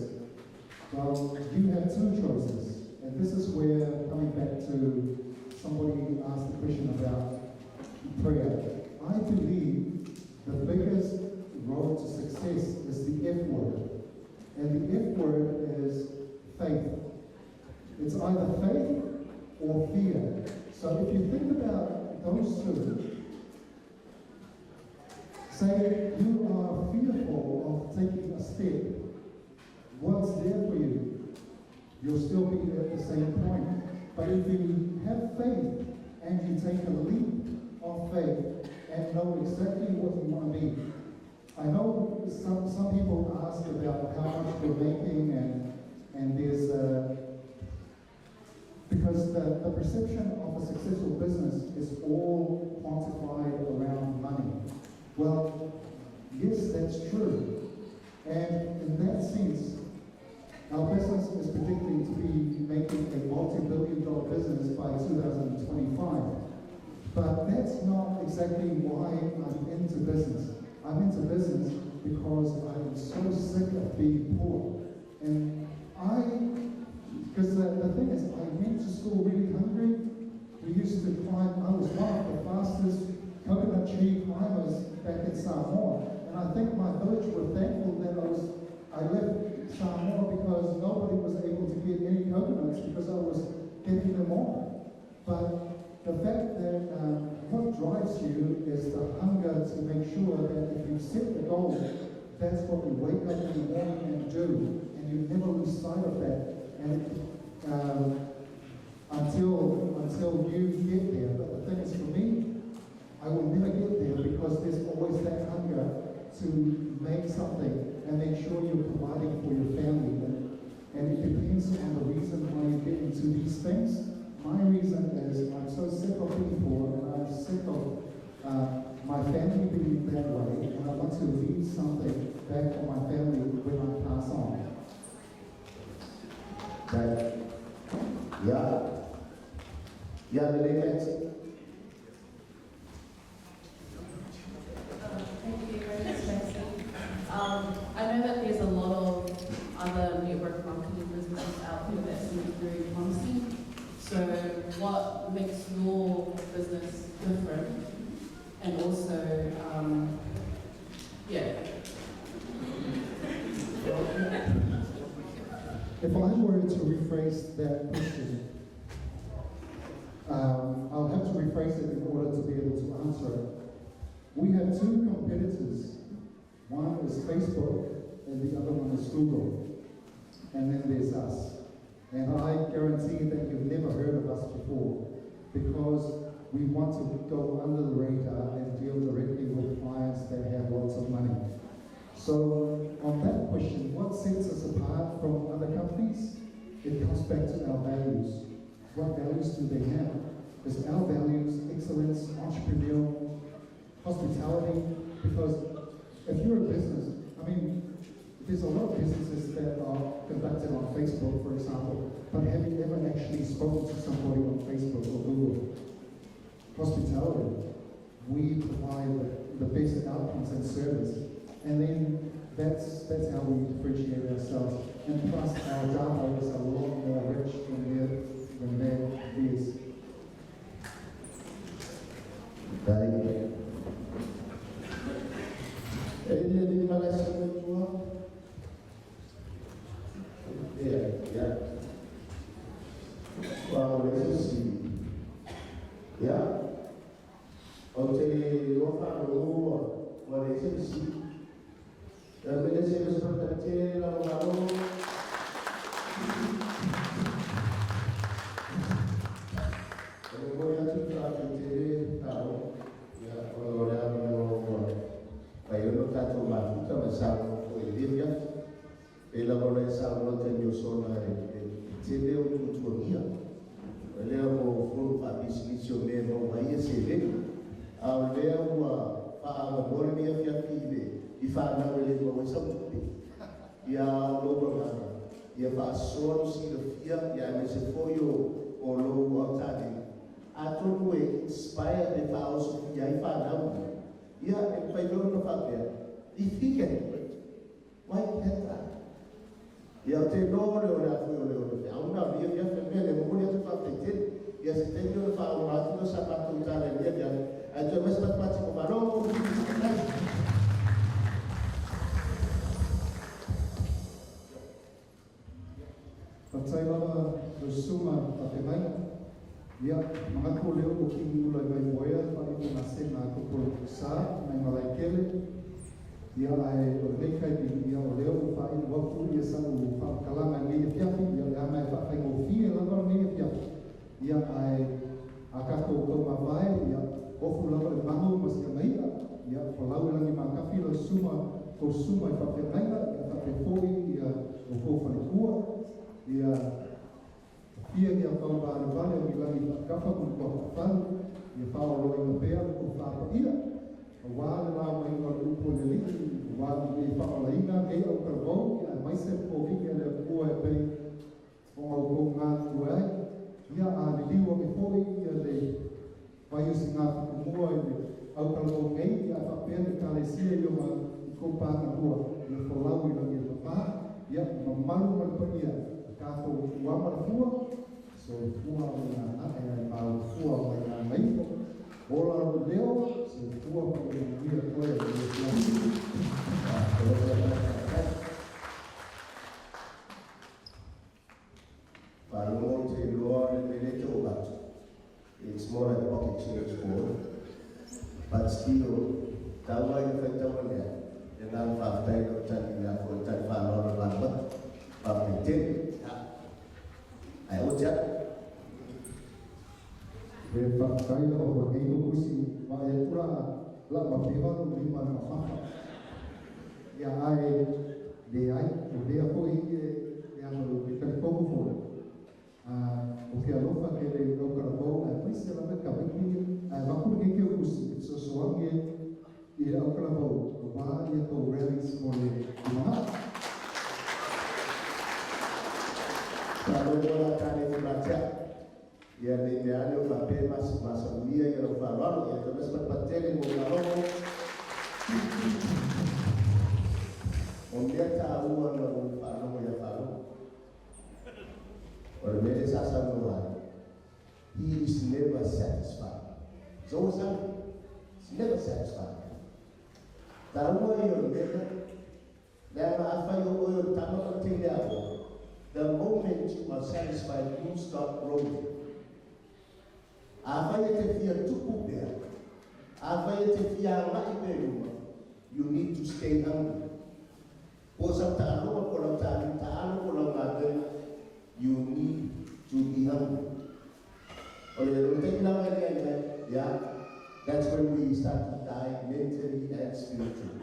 well, you have two choices. And this is where, coming back to somebody asked the question about prayer. I believe the biggest road to success is the F word. And the F word is faith. It's either faith or fear. So if you think about those two, say you are fearful of taking a step, what's there for you? You'll still be at the same point. But if you have faith and you take a leap of faith and know exactly what you want to be, I know some people ask about how much we're making, and there's because the perception of a successful business is all quantified around money. Well, yes, that's true. And in that sense, our business is predicting to be making a multi-billion-dollar business by 2025. But that's not exactly why I'm into business. I'm into business because I'm so sick of being poor. And because the thing is, I went to school really hungry. We used to climb, I was one of the fastest coconut tree climbers back in Samoa. And I think my village were thankful that I left Samoa because nobody was able to get any coconuts because I was getting them all. But the fact that what drives you is the hunger to make sure that if you set the goal, that's what you wake up in the morning and do, and you never lose sight of that. And until you get there. But the thing is, for me, I will never get there because there's always that hunger to make something and make sure you're providing for your family. And it depends on the reason why you get into these things. My reason is I'm so sick of being poor, and I'm sick of my family being that way, and I want to leave something back for my family when I pass on. Right. Yeah. Yeah, the next. Thank you very much, Stacey. I know that there's a lot of other network marketing businesses out there that seem very promising. So what makes your business different? And also, If I were to rephrase that question, rephrase it in order to be able to answer it. We have two competitors. One is Facebook and the other one is Google. And then there's us. And I guarantee that you've never heard of us before because we want to go under the radar and deal directly with clients that have lots of money. So on that question, what sets us apart from other companies? It comes back to our values. What values do they have? Is our values excellence, entrepreneurial, hospitality? Because if you're a business, I mean, there's a lot of businesses that are conducted on Facebook, for example, but have you ever actually spoken to somebody on Facebook or Google? Hospitality. We provide the best outcomes and service. And then that's how we differentiate ourselves. And plus our data is a lot more rich than their is. Any Malaysian tua? Yeah. Wow, let's see. Yeah. Okay, what is it? Malaysia seperti lalu. Kalau yang sudah kita tahu, ya kalau Bayo no tanto ma tutta pensavo che Libia e la vorrei salvo che io sono se leo tutto via leo fu a dismissione meno ma io se vedo a leo fa la buona mia fiamme di fare una delle cose sapete ya lo ma ya fa solo si lo fia ya me se poi io o lo guardate a tutto inspire the house ya fa na ya pai lo no fa bene difficile why can't I ya te no le a una via femminile non voglio fare perché ya se te io fa un attimo sabato utile via a già me sta facendo ma no Patai lava bersuma pakai baik. Ya, mengaku leo booking mulai baik boya, pada itu nasib aku pun sah, main malai kele. Ya, ai berdekai di dia leo pakai waktu dia selalu pakai kalangan media fiafi, ya ramai pakai ngopi, lalu media fiafi. Ya, ai akaku kau mabai, ya ofu lalu bangun masih kemai. Ya, kalau lagi makan filo semua, kau semua pakai baik, ya pakai foi, ya ofu pakai kuat. Ia dia kau baru bilang kafa pun kau tahu ia kau loing bear kau tahu ia awal lama yang kau lupa lagi awal ia kau lainnya ia kau berbau ia masih kau fikir ada kau pe kau ngat kau ia ada di waktu kau ia le bayu singat semua ini kau kalau ngai ia tak pernah kali sia ia kau pangan kau ia kau lalu lagi lepas ia memalu berpergian Kato uamar fua, so fua na mau fua na mai. Ola leo, so fua na dia koe Valmonte Lord Benito, but it's more like pocket change board. But still, tawa yung katawa niya, dengan fakta yung taniya ko tanpa lambat, papitin. Ai ucap Beberapa kali orang itu kusi, macam pula lah bapa tu lima nama. Ya ai dia aku ini yang kita komunikasi. Okey, lupa kele lokal bau, tapi selama kami ini, aku ni kau kusi, sesuatu yang lokal bau, wah dia tu rallies boleh mana? Kalau orang kali membaca, ya dia ada pakai masa dia yang farol, ya terus berpateli mengalami. Dia tahu mana farol ya farol. Berbeda sasa Tuhan. He is never satisfied. So is never satisfied. Tahu yang mereka dan apa yang orang tahu penting dia apa. The moment you are satisfied, you start growing. You need to stay hungry. You need to be hungry. Yeah, that's when we start to die mentally and spiritually.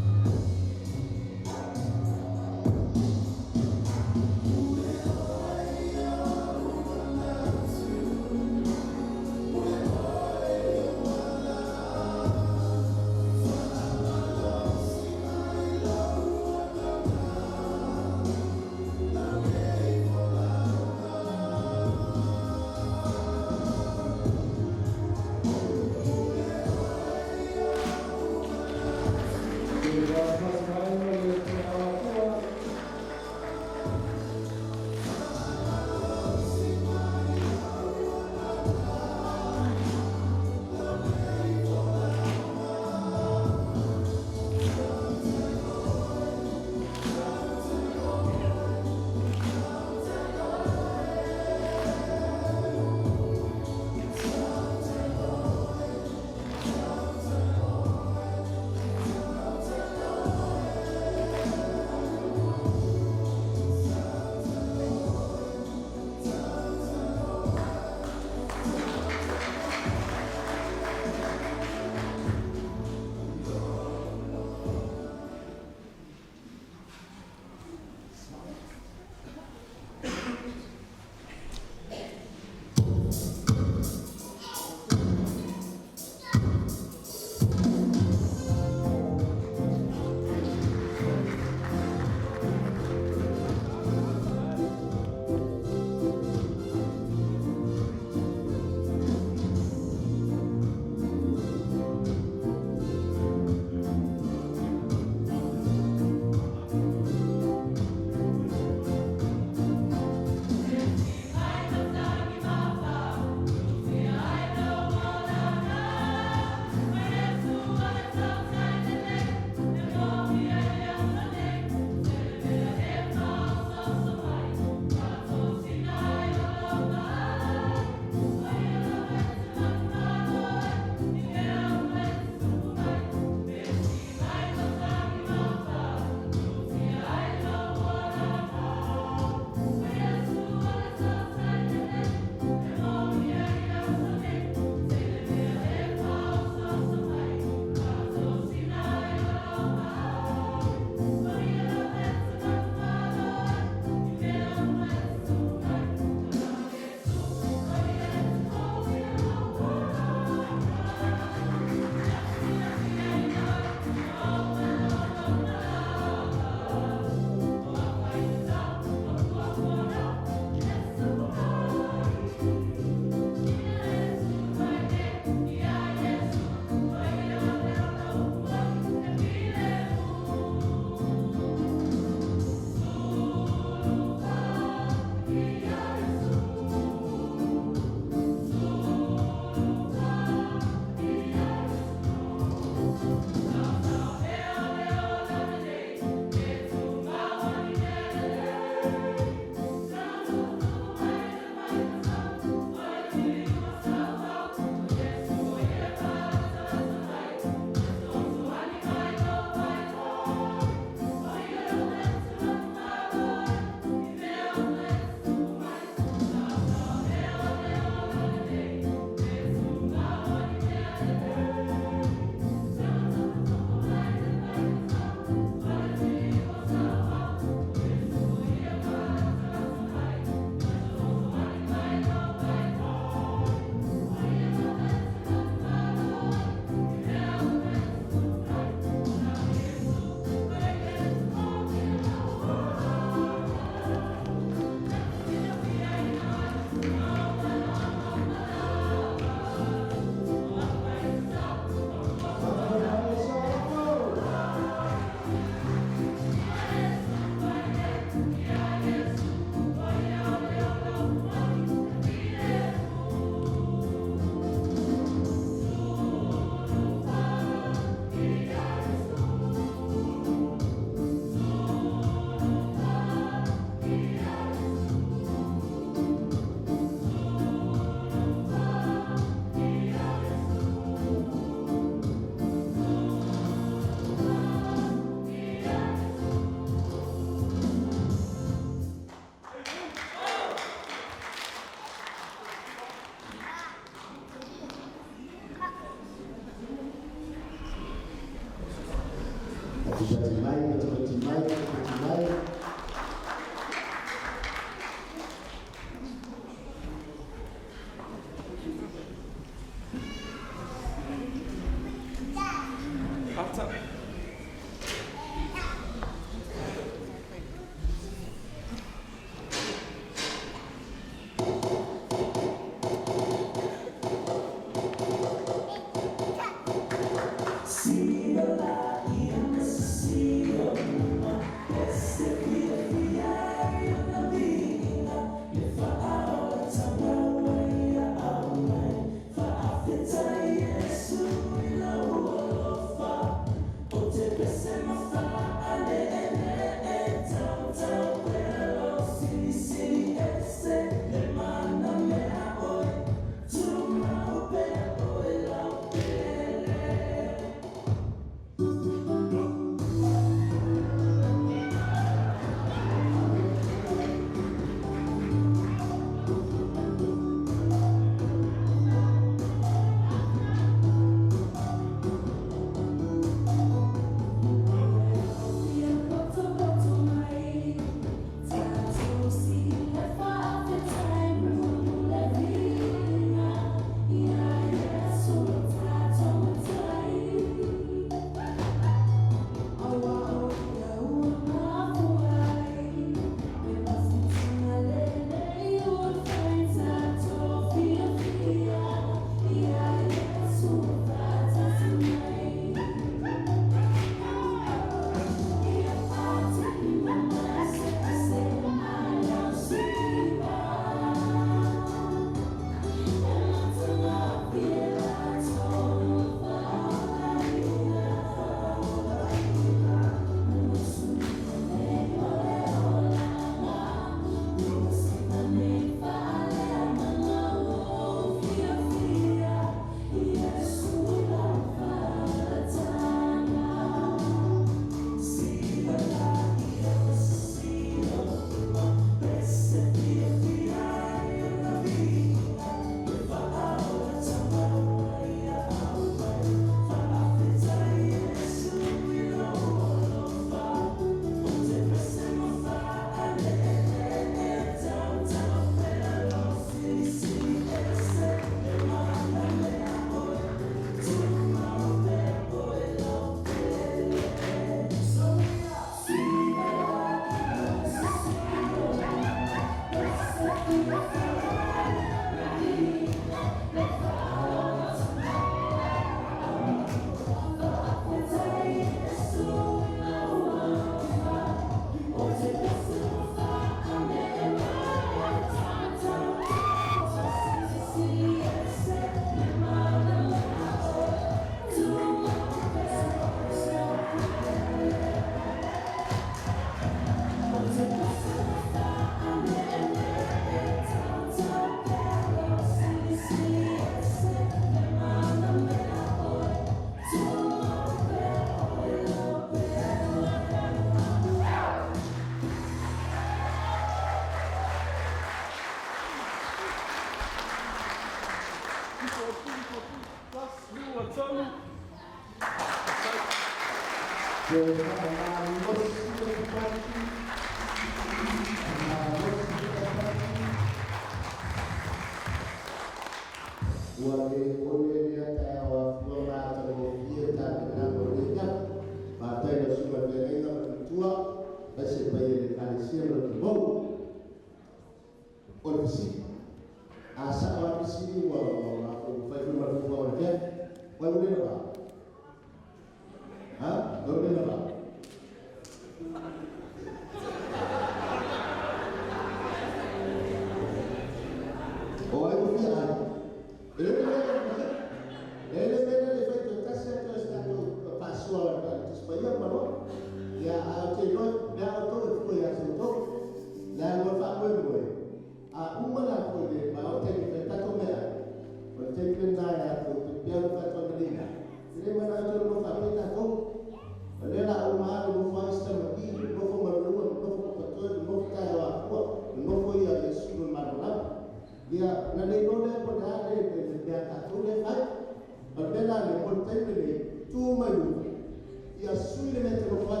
Ia sui le mete no fai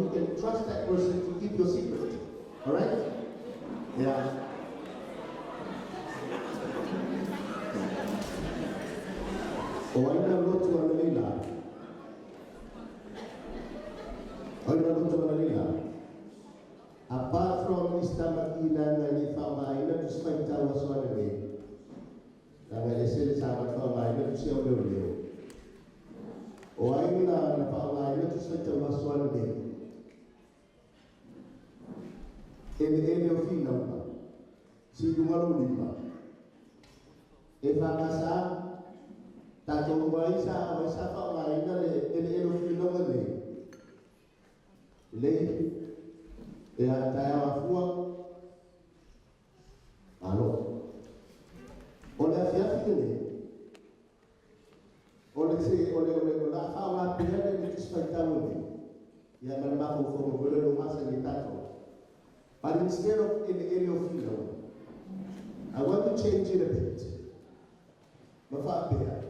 You can trust that person to keep your secret. Alright? Yeah. Apart from Istamakina and Ifamaina to spend time was one away. Now I said it's how I found my to see how they o ai na paula to spend time was one away. Ele o fim não. Se do malu limpa. E famasa ta to vai sa paula ele o fim não é. Lei e a taia fua alô olha a fiafine olha la fala pena de espectáculo e a malma for no massa de tato but instead of in the area of freedom I want to change it a bit mafapea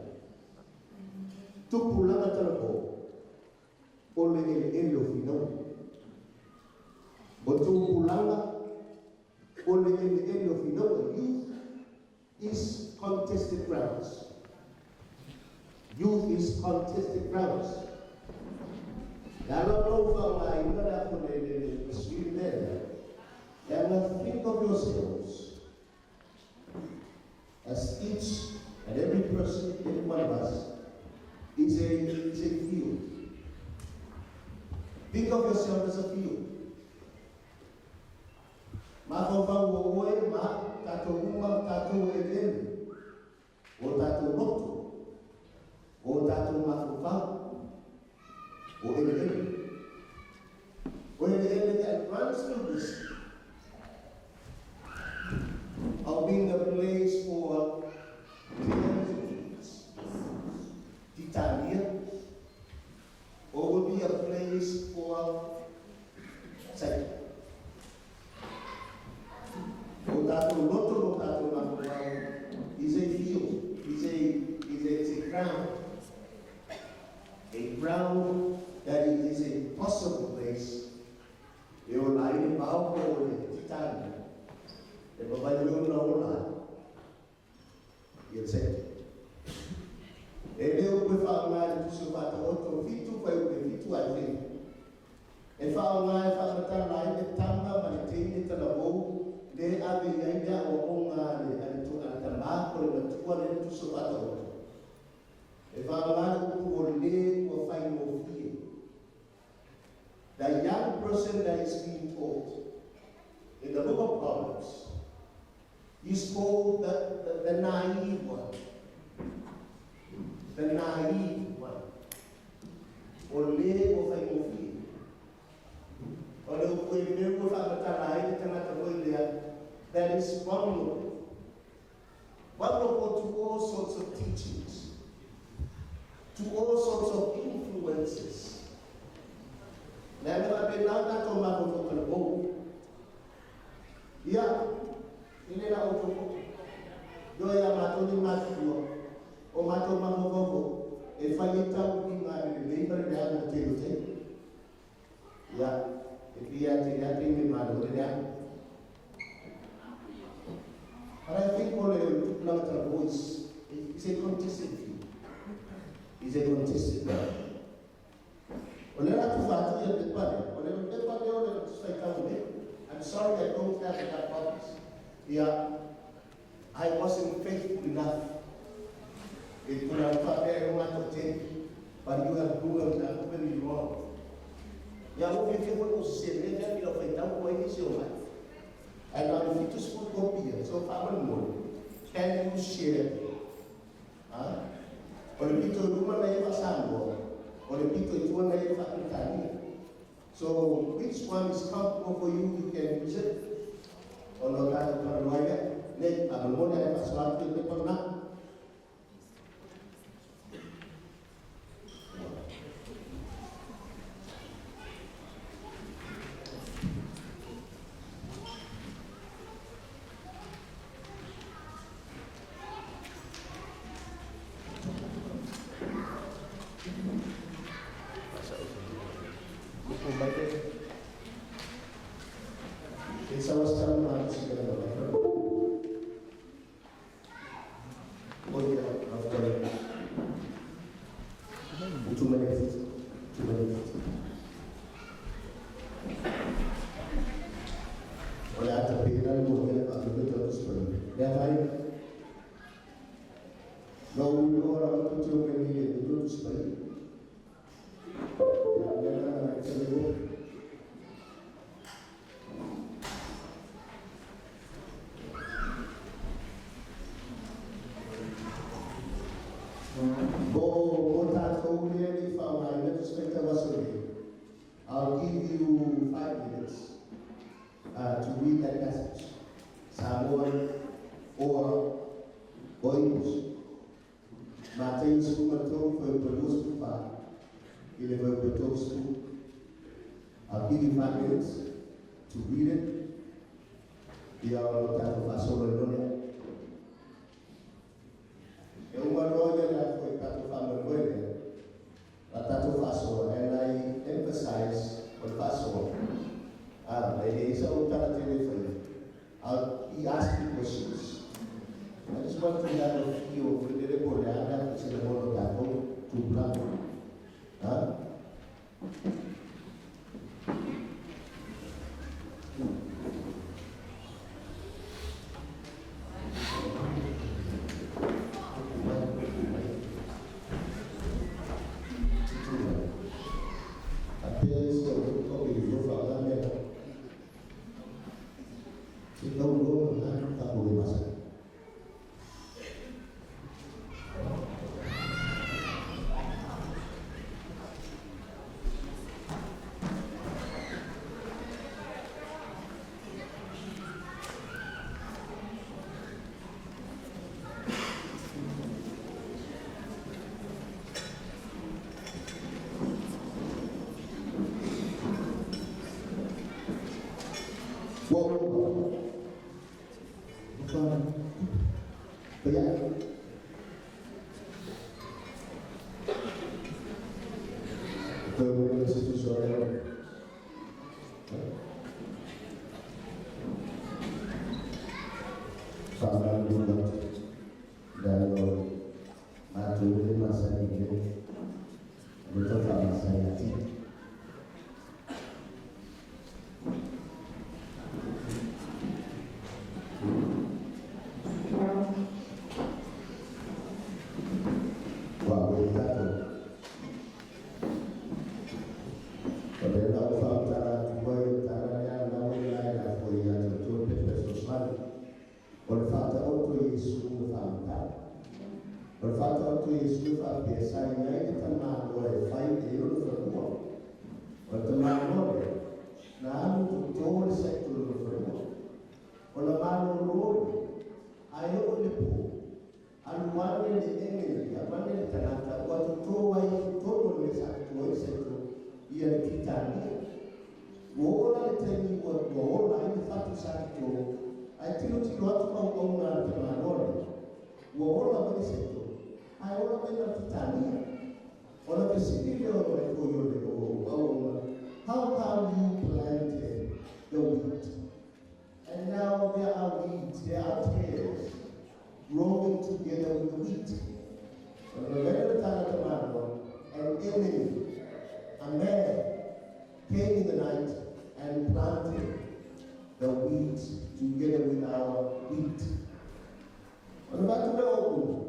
tu pulanga talako olha in the area of freedom but to Pulanga, only in the end of youth is contested grounds. Youth is contested grounds. I don't know if I know that for the street there. And think of yourselves as each and every person, every one of us, is a field. Think of yourself as a field. Makofa woe ma tato uma tato eden o tato roto o tato makofa o eden that runs through this of being a place for Titania or will be a place for Sai. O tato loto, o tato na is a field, is a ground. A ground that is a possible place. Eu lá em Balco, Titânia. Eu vou fazer um novo lá. E etc. Ele foi falar do seu patrão, outro fito foi o fito ali. Ele fala lá, ele tamba, mas tem ele trabalhou, ele abre ainda o onga, ele toca trabalho, ele tua ele do seu patrão. Ele fala lá o ler o faz o filho. The young person that is being taught in the book of Proverbs is called the naive one. The naive one. Olhe o fai o filho. Olhe o primeiro que fala that is vulnerable. Vulnerable to all sorts of teachings, to all sorts of influences. Never been out that on my book. Yeah, in a auto. Yo ya matoni matuo. O mato mamogo. If I get out in my labor, they have to take it. Yeah, if we are taking my mother. But I think all the long-term voice is a contested field. It's a contested field. I'm sorry I don't have that promise. Yeah, I wasn't faithful enough. It could have prepared one to take, but you have proven me wrong. Yeah, what if you want to say, let me know if I don't want to show life. And I'm fit to school copy, so if I'm more, can you share? Or the people who want to have a sample. Or the people who want to have a so which one is comfortable for you, you can use it. Or not, I don't know that. Let I'm more than a swap to the people now. I'll give you 5 minutes to read that message. Samoan or English. Mateus comentou foi proposto para ele foi proposto. I'll give you 5 minutes to read it. E I'll notar para sobre o é uma loja que foi para o família. Tato Faso, and I emphasize on Faso. He's a telephone. He asked me questions. I just want to have a feel of the report. I have to say the word of that to plan. Well, but yeah. The institution, Sama juga dan maju di masa ini itu sama saya tidak. How come you planted the wheat? And now there are weeds, there are tares growing together with the wheat. And the very time of the man, an enemy, a man, came in the night and planted the wheat together with our wheat. What about the open?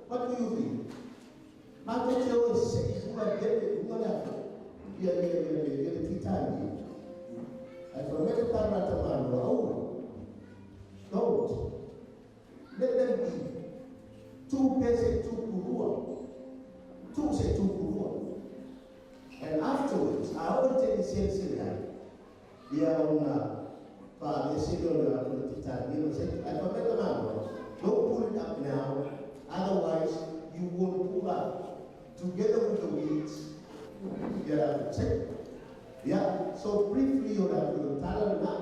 What do you think? I think you always say, who are getting, who are that? Yeah, Titanic. I forget the time at the man, don't. Let them be. Two say two kurua. Two say two kurua. And afterwards, I always tell the same thing. Yeah, they say, the Titanic. I forget the man, don't pull it up now. Otherwise, you won't pull up. Together with the weeds, check. Yeah, so briefly, you have to tell them now.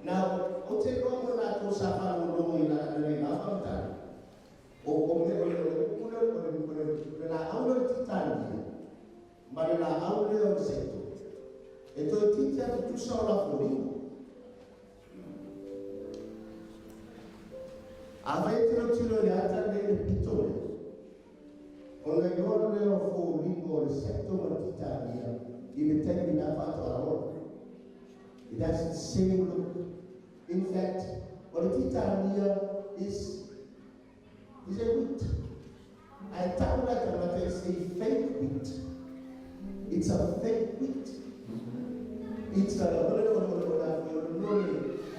Now, I'll take on when I go suffer on the way that I have time. Or when I only time, but in our only sector. It will teach them to show up for you. I've ate children after they picture. On the order of legal sector of Italia, even taking that part of our own. It has the same look. In fact, what Italia is a wheat. I tell you that it's a fake wheat. It's a fake wheat. It's a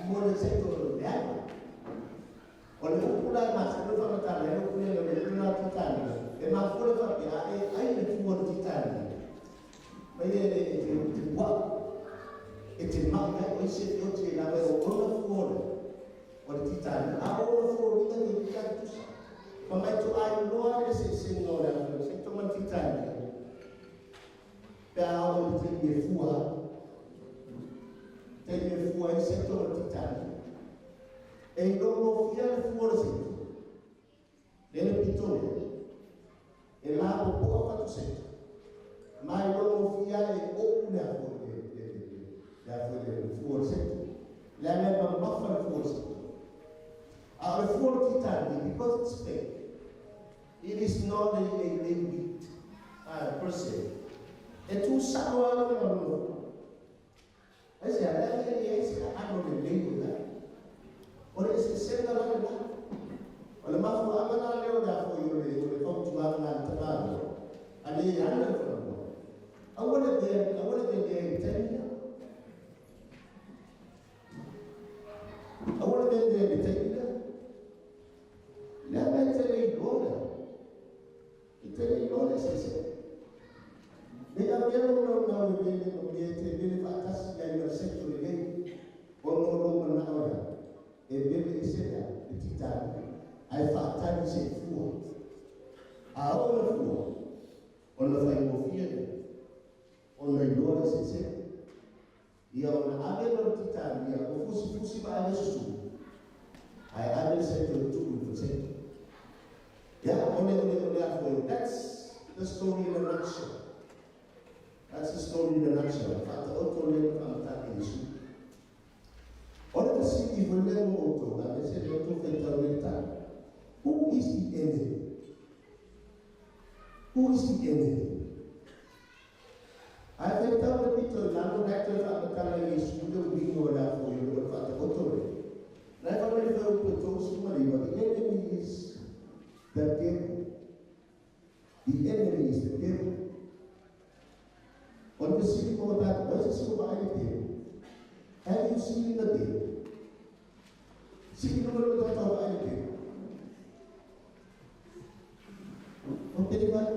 more sector of the other. On the popular master of the Italia, e ma fuori fa hai le tue titani ma è qua e ti manca poi se io ti avevo una fuori o titani a una fuori da di cactus ma metto ai loro se signore se tu man titani per un te fuori se tu titani e non lo fiare fuori delle pittore e là un po' fatto sempre, ma il loro fiale o una fuori, la mia mamma fa fuori. Our fuori Italy, because it's fake, it is not a wheat per se. E tu sai no. I say, I don't believe that. Or is it said that? Oleh mafu amana leo da ko yule kom tu amana tabano ali yana ko awole de tenya awole de tenya la mettere lora se ne abbiamo una bene bene fatta nel settore lei ono na ora e bene sera titani I thought time to say fool. I own a fool. On the flying of fear. On the Lord is it. Dia ona ave no tita dia o fusi ba Yesu. I ave said to you to say. Yeah, only that's the story in a nutshell. That's the story in a nutshell. Fata otro le fanta Yesu. Ora si vogliamo otro, la messa di otro fentalmente. Who is the enemy? Who is the enemy? I think that the people now that the Kala is the being more than for you, but the authority. Never really go to somebody, but the enemy is the devil. The enemy is the devil. On the city of that, what is so by the devil? Have you seen the devil? See the word of the devil. Okay, but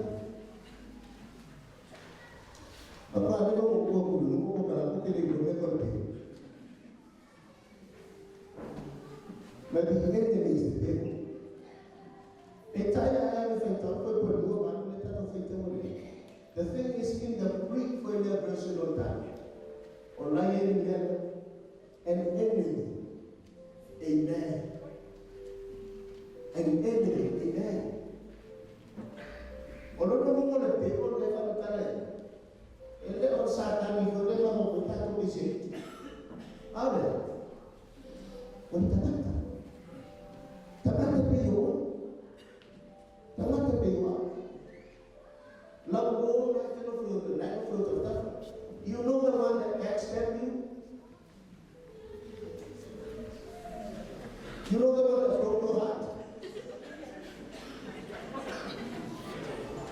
apa ada mau kalau kita di rumah kerja, maybe the enemy is the devil. Entire elephant or berdua baru kita tahu kita. The thing is in the Greek version of that, or lying in there, an enemy, amen, an enemy, amen. Kalau kamu mau lebih, kalau lepas kalian. Ele o Satan e vole ma mo ta ko bise. Abre. Con tata. Tata pe yo. Tata pe yo. La bo na ke no fruit, na ko fruit of that. You know the one that expect you? You know the one that broke your heart?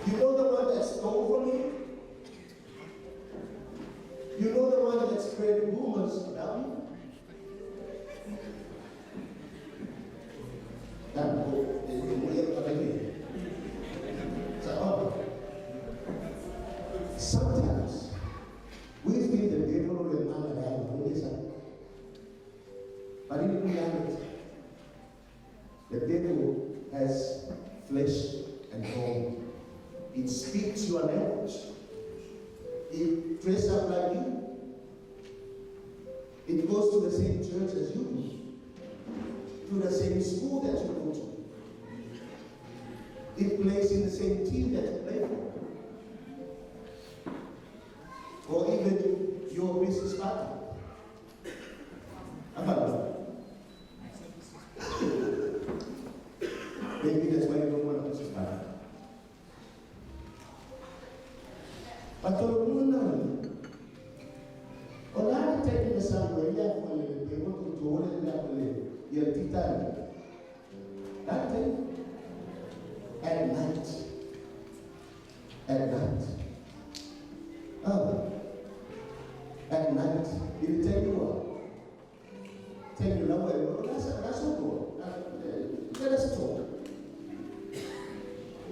You know the one that stole from you? You know the one that spread rumors about you? Sometimes we think the devil will not have but in reality, the devil has flesh and bone. It speaks your language. It dresses up like you. It goes to the same church as you do. To the same school that you go to. It plays in the same team that you play for. Or even your business partner. Maybe that's why you don't want a business partner. But kalau menang, orang taking the somewhere, they want to hold it up your titan. That thing at night. At night. At night. Did it tell you what? Tell you now, that's not good. Let us talk.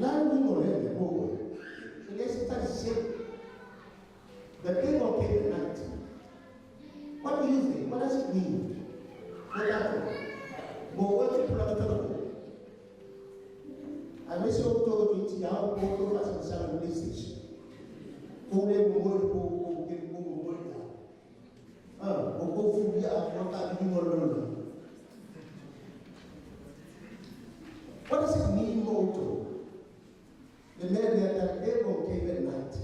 Now we know that the whole. So let's start to say. The devil came at night. What do you think? What does it mean? What happened? What do you put up the I wish you told you how both of us are selling PlayStation. Who they will go get more now. Go for the what what does it mean, Moto? The man that the devil came at night.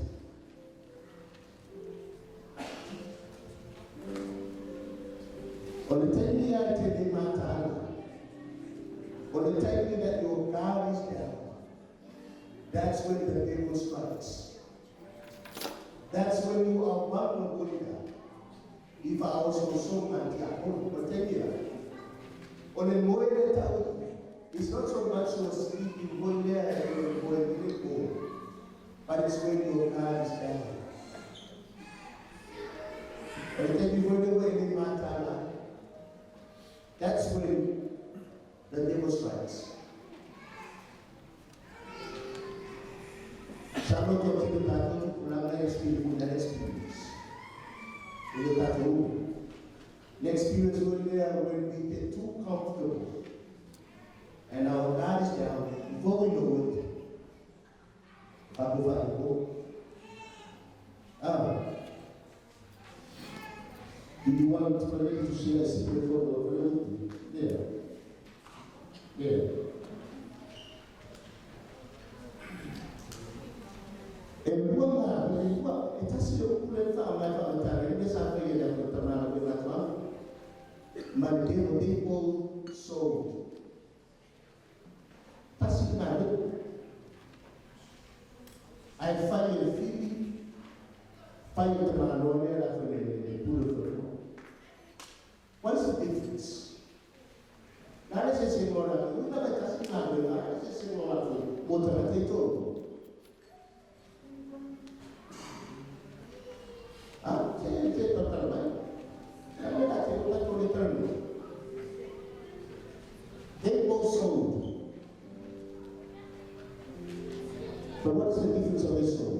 On the time you are taking my time, on the time that your guard is down, that's when the devil strikes. That's when you are vulnerable. If I also saw my diablo, but tell you, on the more it's not so much your sleep, you go there and you go and you go, but it's when your guard is down. On the time you go away in my time, that's when the devil strikes. Shall not continue to pull experience that experience. We look at the room. The experience when we get too comfortable and our guard is down before we know it. Do you want Maria to share a secret for the room? Yeah. Yeah. And what it has to do found like on the time, this I figured that with the man with my mom. My dear people soul. That's it, man. I find a feeling, find the man on there after the beautiful. What's the difference? Now let's just say more than we never just let's just say more than what they told. They both sold. But what is the difference of this soul?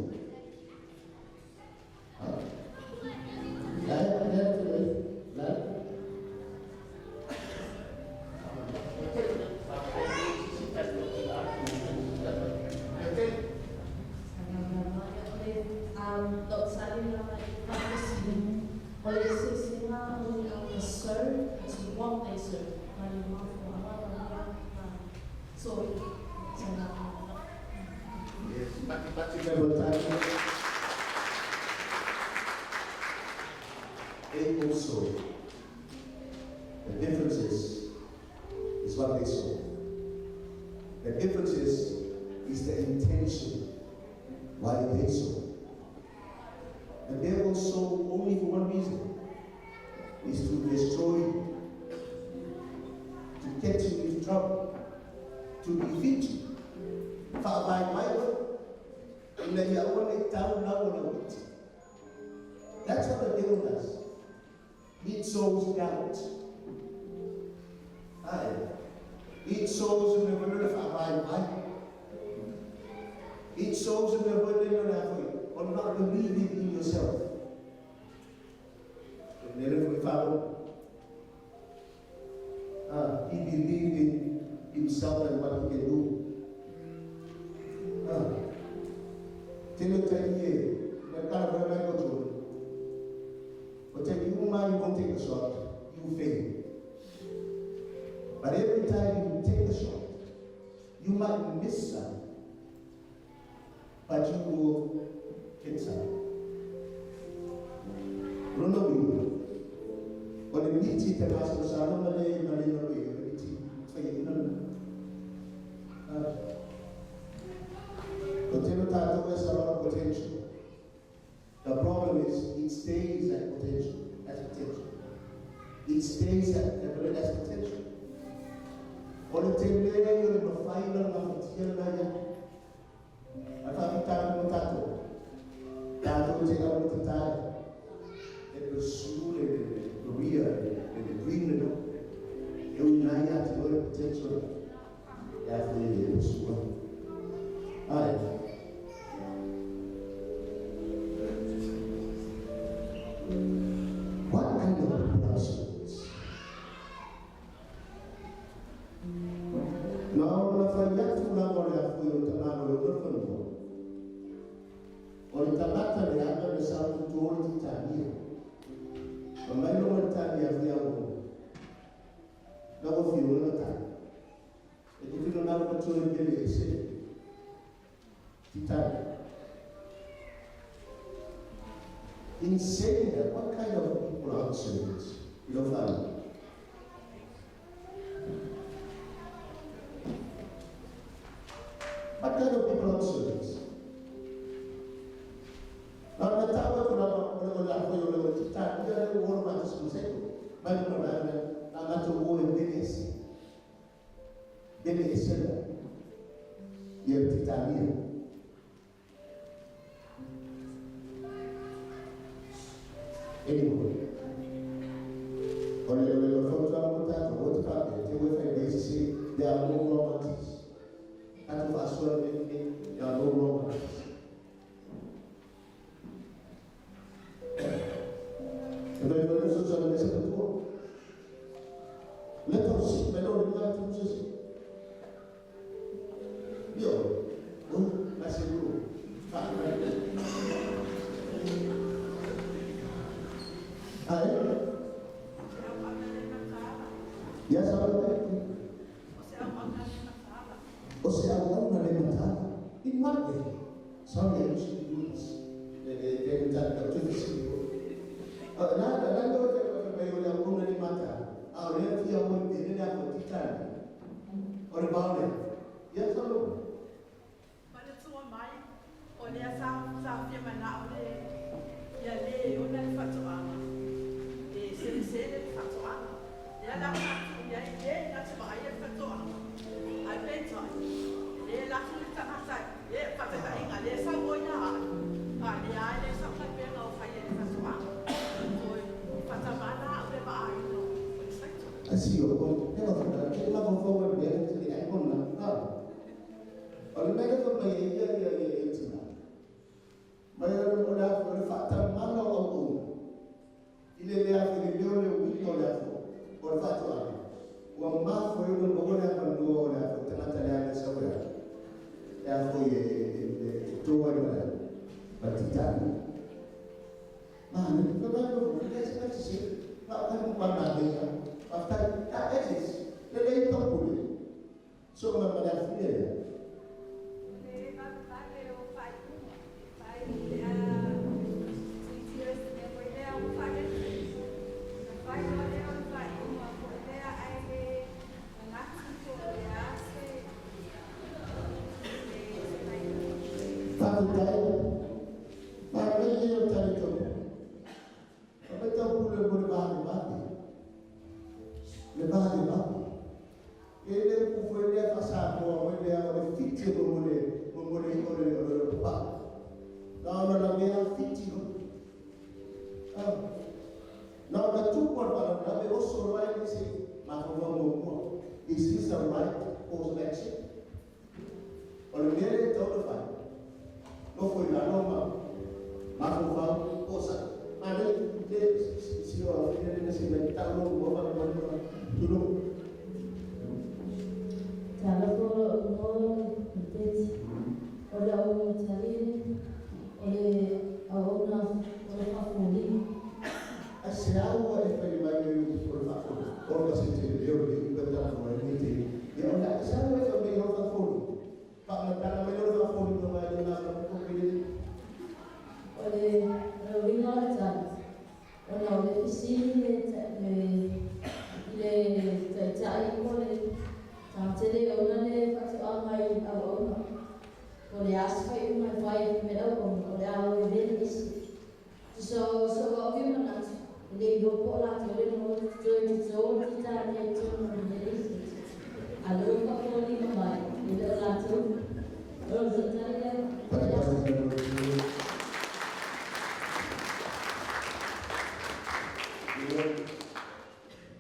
But remember time. They also, the difference is what they saw. The difference is the intention why they saw. The devil saw only for one reason, is to destroy you, to get you into trouble, to defeat you. By my word, and then you want it down now on a wheat. That's what the devil does. It sows doubt. It sows in the word of our. It sows in the word of not believing in yourself. And then if we follow, he believed in himself and what he can do. But if you won't take a shot, you fail. But every time you take a shot, you might miss some, but you will hit some. When the meeting can ask us, I don't know. Potential has a lot of potential. The problem is it stays at potential. That's potential. It stays at that's potential. On the table, you will find a material. I thought time tato. Tato will take out the time. It was school and the career and the dream. You will not have to go to potential. After you was school. All right. What kind of process? Now, if I get to know what I feel to know what or the matter they have the sound to hold it at you. But my own time you have the own. Now, if you know the time. If you don't have what you're really saying, in saying that, what kind of people are servants? You know, family. What kind of people are servants? Now, the tower for the time, you don't know what to say. But you know, I'm not to go in Venice. Venice, you have to tell me. Anyway, on the phone, there are no romantics. And if I swear there are no romantics. And then when you say listen to let us see, but don't let us see. Yo, I said, you. Ya sabe. O sea, una levantada. In what way? Sorry, I should do this. I see your point. Never forward there to the icon now. Or the mega for my year. My other for the factor man of own. Il est là pour les deux, oui, on l'a fait. Pour le facteur. Ou un marque pour une bonne affaire, nous on a fait. Tant à l'heure, ça va. Et après, tout va bien. Batitan. Man, the man of the expectation. Not one idea. After that exists, the late company. So, my madam, here. Now the two part they also rightly say, is this the right course of action? Or the mere thought no for you, no Marco Cosa. I mean, this your feeling that I don't know to know. I say, I want to pay my bills for the phone. Or was it in the building, but that's for a meeting. You know, that's how I can be on the phone. But my family on the phone, no matter what I'm doing.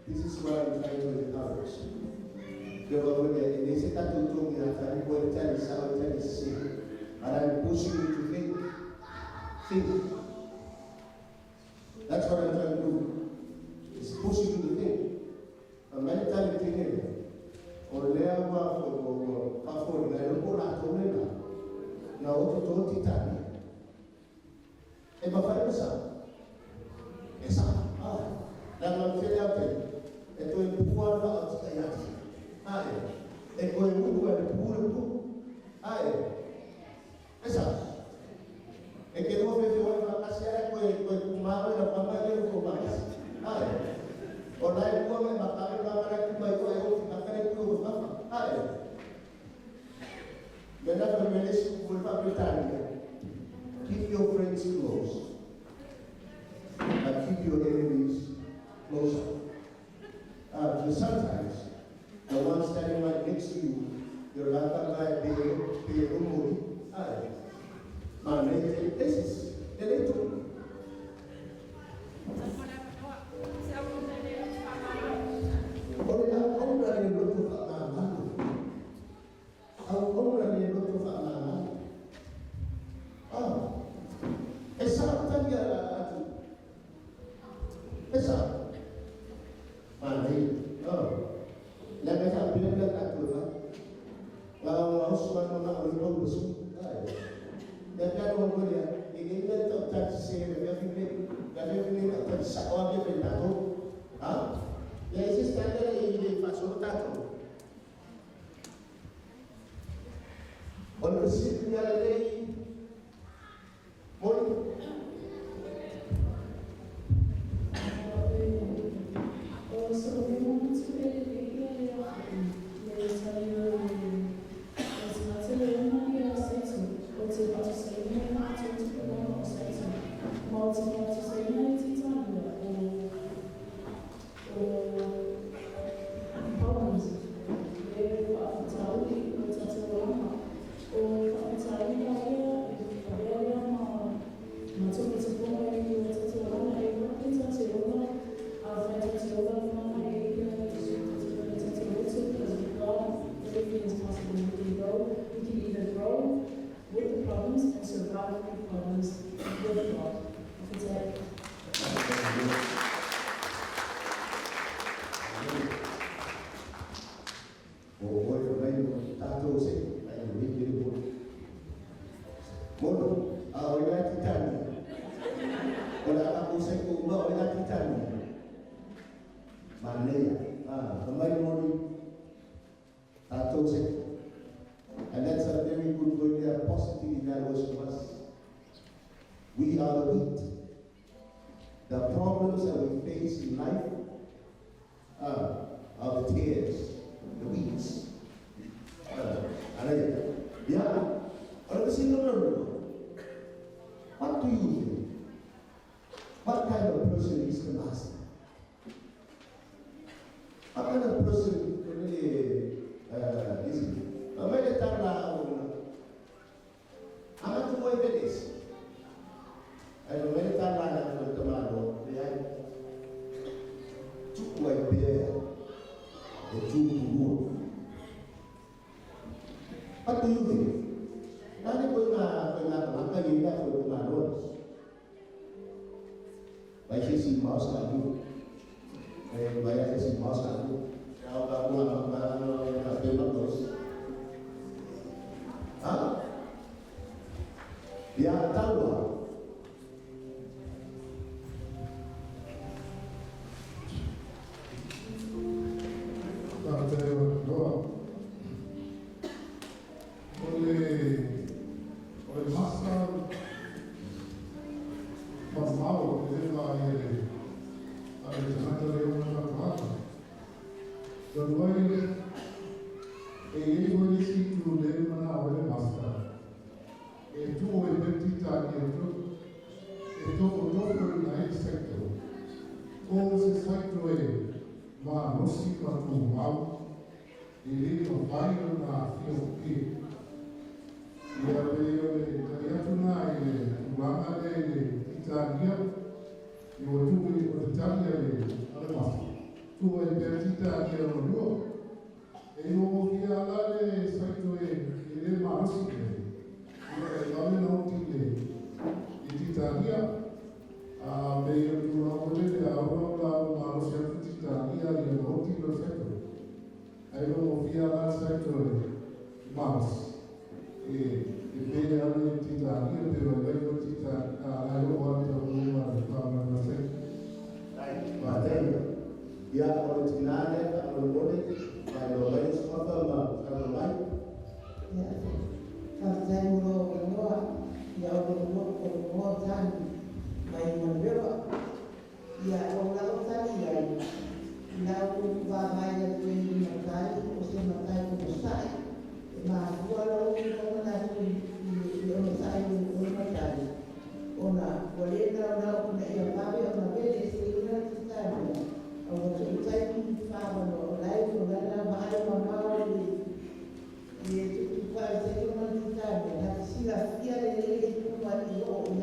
This is what I'm trying to encourage. They say that to me that I'm going to tell you how to see. And I'm pushing you to think. Think. That's what I'm trying to do. It's pushing you to think. And many times you think, or there or perform, I don't go to Torena. Now, what to do, Titani? And my father, sir. Yes, sir. Dan memfilmkan itu puan tak ayat. Ai, ekoi buku ada buku. Ai, esa. Ekoi buku ada kasih ekoi kumar ada apa dia kumar. Ai, orang buku memang orang kumar itu makan itu apa. Ai, benar benar bulpa Britania. Keep your friends close, and keep your enemies closer. Sometimes the one standing right next to you, you're like that guy, they this is the little. Ya, ese estándar sit the other day, morning. And that's a very good word there, positive evaluation of us. We are the wheat. The problems that we face in life are the tares, the weeds. What do you think? What kind of person is the master? What kind of person really is he? What do you think? Nanti maka ini aku mengados. Baik si maus lagi, baik si maus lagi. Kalau kamu nak terus, dia tahu.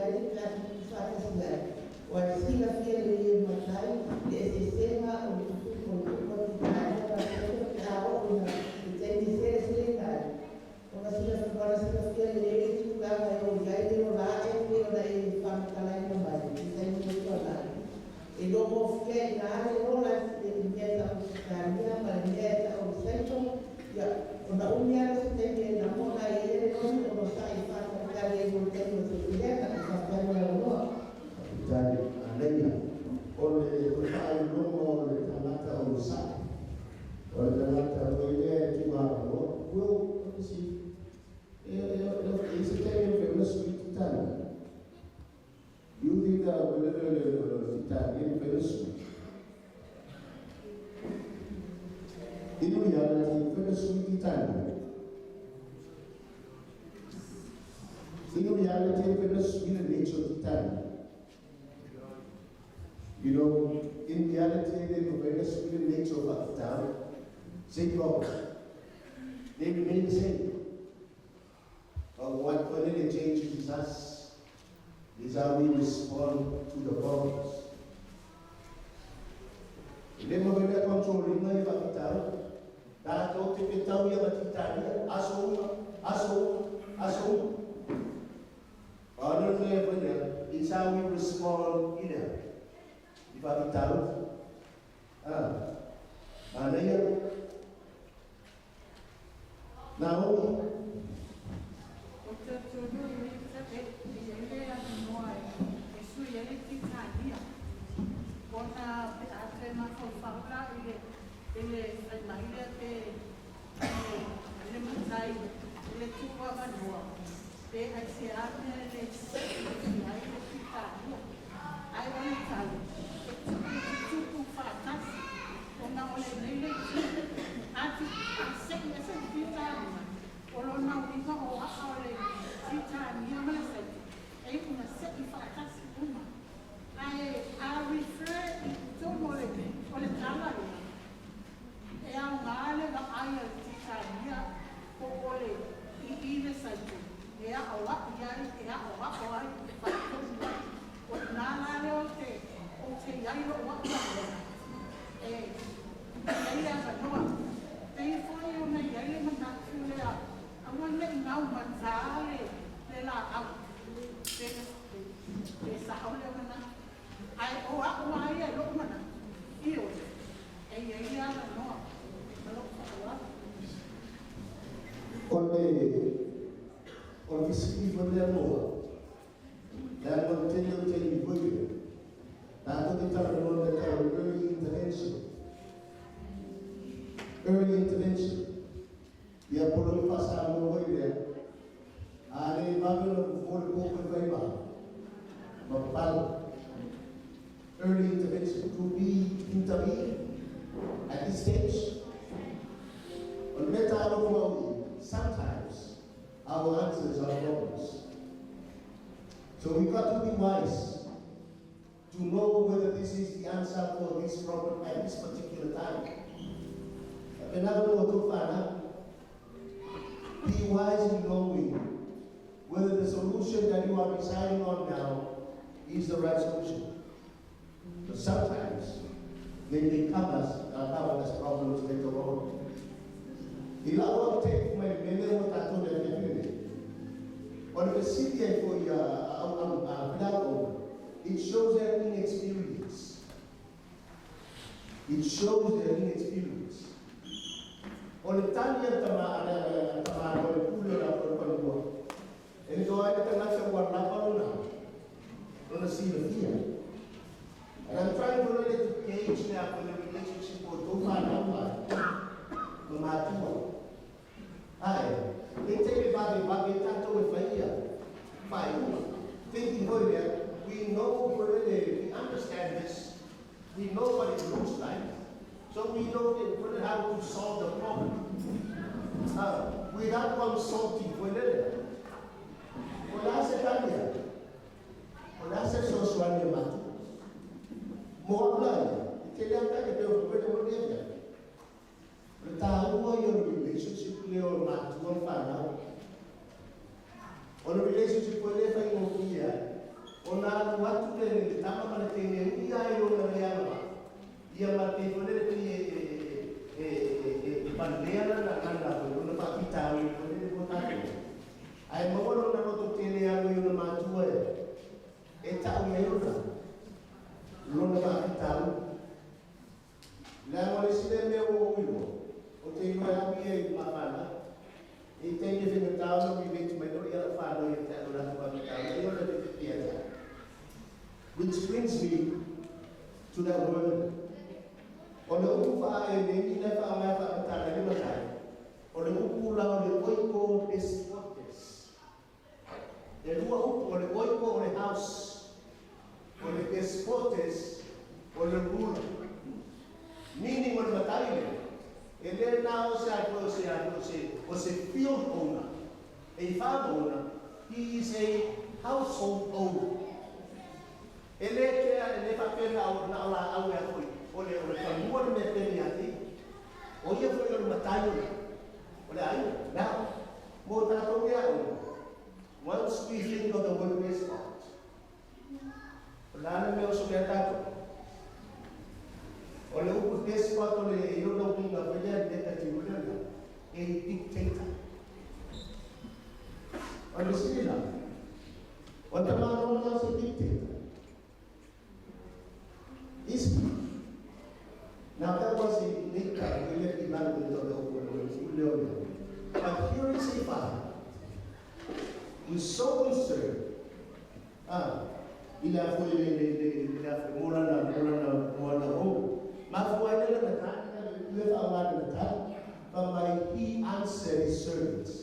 Gracias. Italian Venezuela. In reality, Venezuela Italia. In reality, Venezuela nature Italia. You know, in reality, the Venezuela nature of the town, same problem. They remain the same. But what only changes is us, is how we respond to the problems. Lema vele controlling na iba da to te petau ya batitaria aso Honor level is how we respond in it. Iba pitau anaya now on the city for their more. That will tell you good. That will tell you that early intervention. Early intervention. We are putting fast out of the way there. And in Babylon before the book of Weimar. But early intervention to be intervened at this stage. On that time of sometimes our answers are problems. So we've got to be wise to know whether this is the answer for this problem at this particular time. Be wise in knowing whether the solution that you are deciding on now is the right solution. But sometimes they may come as problems later on. Ilawa take my memory what I told them. On the city for it shows their inexperience. It shows their inexperience. On the time you and so I can answer what now. Don't see the fear. And I'm trying to really to gauge now for the relationship with they take it back with thinking we know already, we understand this, we know what it looks like, so we know how to solve the problem. Without consulting with it. Wala sa kanya, wala sa social media. More blind, kailangan tayo pwede mo niya. Tahu mo yung relationship niyo matuwang pana. O yung relationship ko niya yung iya. O na watu kaya tama manatingin iya yung nangyayama. Iya mati ko niya pandera na kanda ko na pakita ko niya ko tayo. Ay mawala na ko tiniya yung matuwa. Tao ngayon na. Lo na pakita ko. Lang wala sila may uwi. Okay, you have here, Mama. You take it in the town, we make my other father, you tell us about the town. Which brings me to that word. On the Ufa, and then never have a time. On the Upula, on the Oiko, this what this. The Luau, or the Oiko, or the house. o le despotes, o le ruler. Meaning o le matai e le na o se field owner, a farm owner, he is a household owner. Ele ke ele fa pena au na ala au ya foi. O le kamua me pena ati. O ia foi o matai o le ai. Now, mo tato ia o. Once we think of the word despot, lana me o so me tato. O le upu despot o le io no pinga vaya de ta tiulana. A dictator. Understand? O tamano no se dictator. Now that was a big time, we left the language of the open. But here is a father who is so concerned. Il a fait Morana home. Mafuana the time, with our the time, but by he answered his servants.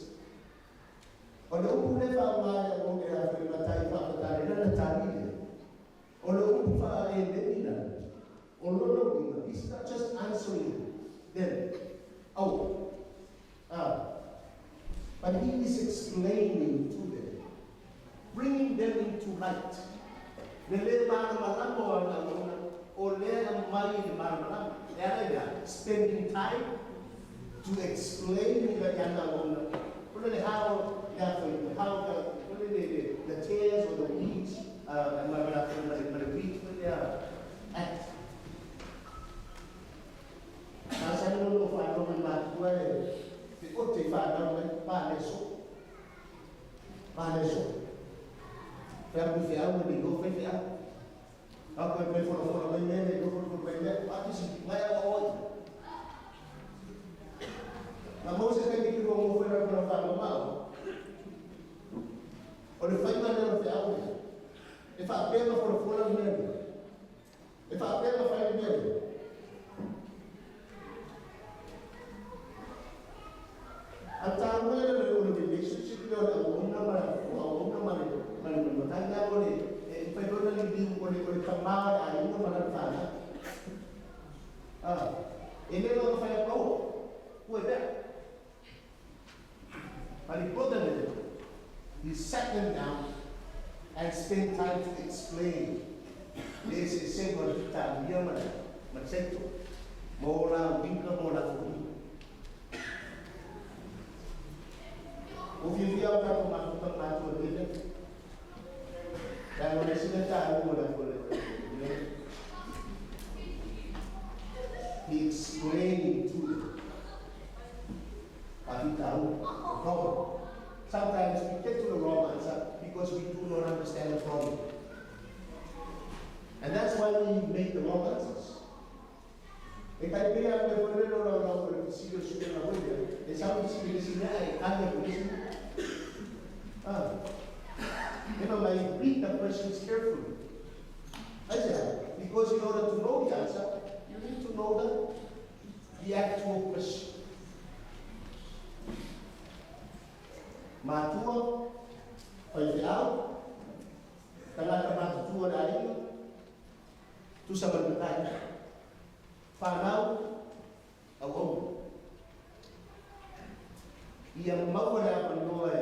On the open left our line, on the after Matai Papa, the time, on the open fire in the dinner. He's not just answering them. But he is explaining to them, bringing them into light. Spending time to explain how the tares or the weeds, act. Saya dulu faham dengan gue, ikut tiba dalam paneso. Saya berfiau di gue berfiau. Aku berfiau begini, gue berfiau. Apa sih? Maya awal. Namun saya pikir gue mau berfiau mau. Oleh faedah dari berfiau. If I pay for the full name, if I pay for the name. Antara mereka relationship dia ada orang mana tanya boleh, perlu lagi boleh kamar ada mana sana. Ini orang saya tahu, kuat. Paling penting itu, he sat them down and spent time to explain. This is simple kita dia mana macam tu, mola bingkai mola tu. Uviviao tak melakukan matur ini, dan oleh sudah tahu boleh. He explained to them. Tapi tahu problem. Sometimes we get to the wrong answer because we do not understand the problem, and that's why we make the wrong answers. Kita biar berbeda orang bersih sudah nak boleh. Esau di sini ada polisi. I read the questions carefully. Because in order to know the answer, you need to know the actual question. Matua, payau, tengah matua dari tu sama bertanya. Panau, awam. Ia mawala panoi,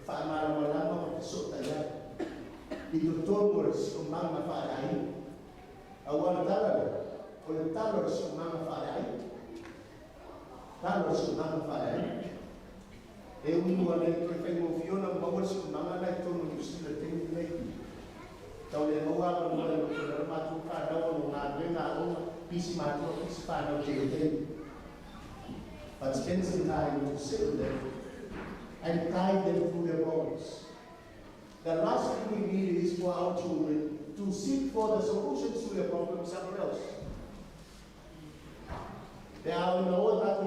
fa'amara malama masuk tanya. Itu tombos umang mafadai. Awal talar, oleh talar umang mafadai. Talar umang mafadai. Uni wala prefei moviona mawal umang ana itu mesti leteng lagi. Tahu le mawal mawal matu kadau ngade Peace matter, peace final day. But spend some time to sit with them and guide them through their problems. The last thing we need is for our children to seek for the solutions to their problems somewhere else. There are no other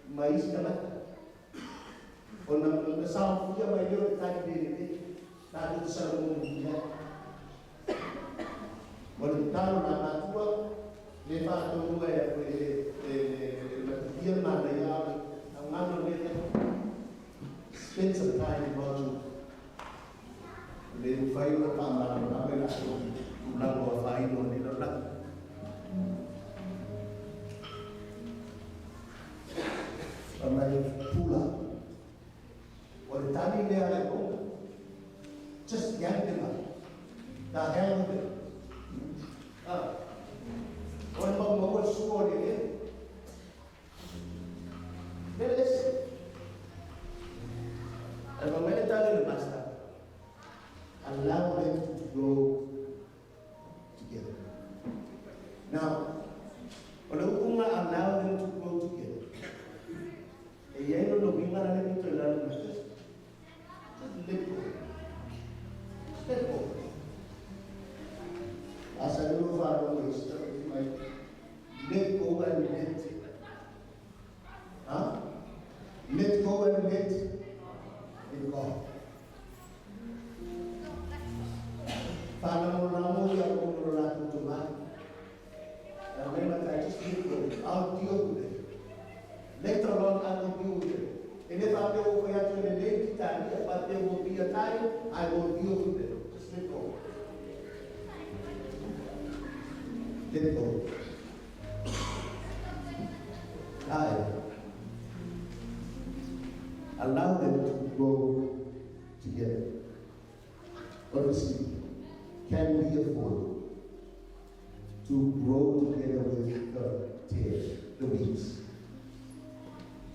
mais naman. Kung nasama po niya may yun, tayo diniti, tayo sa lumumulya. Walang na natua, lepa ito mo matibiyang manayari, ang mga nila, spend some time in God's word. Ele vai na câmara, na verdade, o lago vai no ele lá. Amai pula. O tani le ala ko. Just yang dia. Da hang dia. Ah. Orang mau suruh dia. Beres. Kalau mereka tahu master, allow them to grow together. Now, kalau kita allow them to grow together, ia itu lebih mana lagi tu dalam master. Let go. Let go. Asal dulu baru master, let go and let. Huh? Let go and let. God. Para mo yang mengurang Tuhan. Dan memang I just need to I'll deal with it. Later on I will deal with it. And if I go for you to the late time, but there will be a time I will deal with it. Just let go. Let go. Allow them to grow together. Honestly, can we afford to grow together with the tares, the weeds?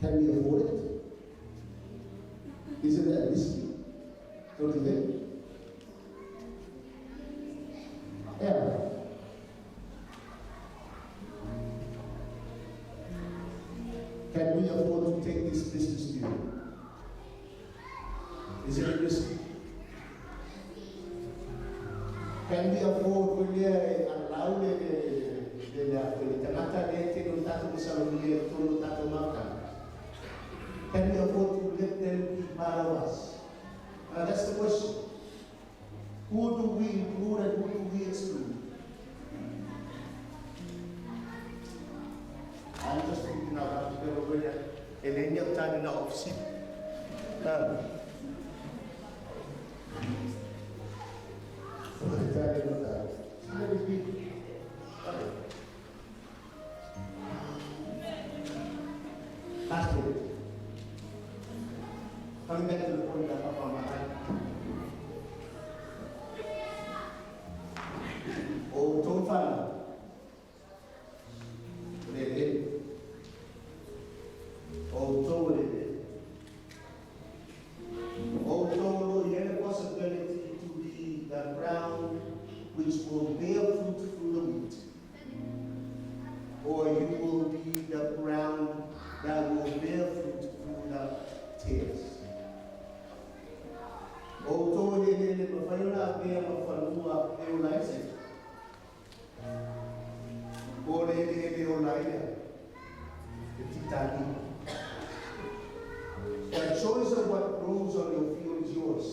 Can we afford it? Isn't that risky? Don't you think? Yeah. Can we afford to take this business to you? Is it risky? Can we afford to allow the Tanaka to tato Salomia to tato Maka? Can we afford to let them be part of us? That's the question. Who do we include and who do we exclude? I'm just thinking about the over and any of time in the office. Coming back to the point that Papa Mahan. Oh, don't find although you have a possibility to be the ground which will bear fruit through the wheat, or you will be the ground that will bear fruit through the tares. Although you have a the choice of what grows on your field is yours.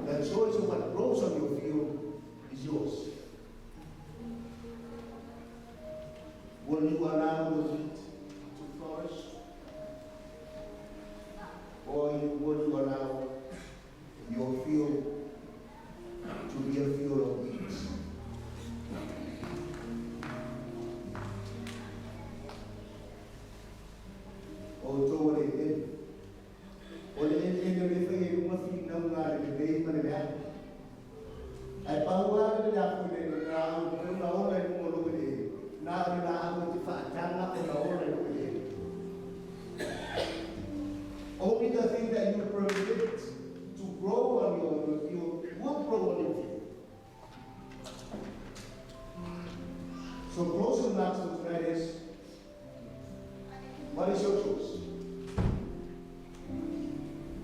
The choice of what grows on your field is yours. Will you allow the wheat to flourish? Or will you allow your field to be a field of weeds? Although they did, or they didn't say must be no matter the day when it happened. I found out that after the ground, when the whole life more over there, now the ground with the fat, up in the whole life over there. Only the thing that you permit to grow on your field will grow on your field. So closing matters tonight is, what is your choice?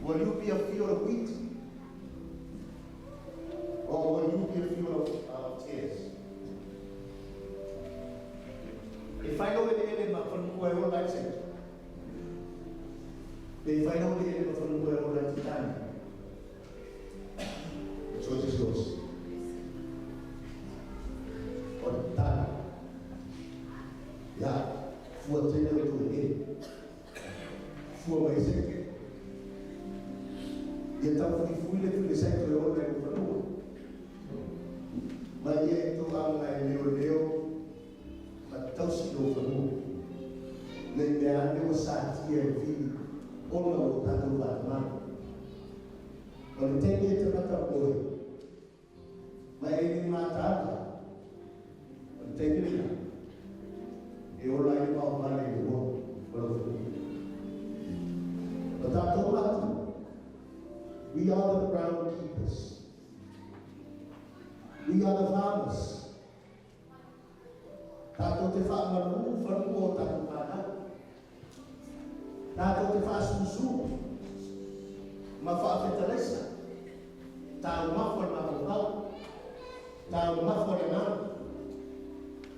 Will you be a field of wheat? Or will you be a field of tares? fuile tu le sai que o le ko. Ma ye tu ang ai leo ma tau si do ko. Le me ande o sa ti e vi o no ta tu ba ma. O le te ye te ka ko. Ma e ni ma ta. O te ni e o la i pa o ma le o. We are the ground keepers. We are the farmers. Tato te fa maru farmo tato pana. Tato te fa susu. Ma fa fetalesa. Tau ma for na bau. Tau ma for na.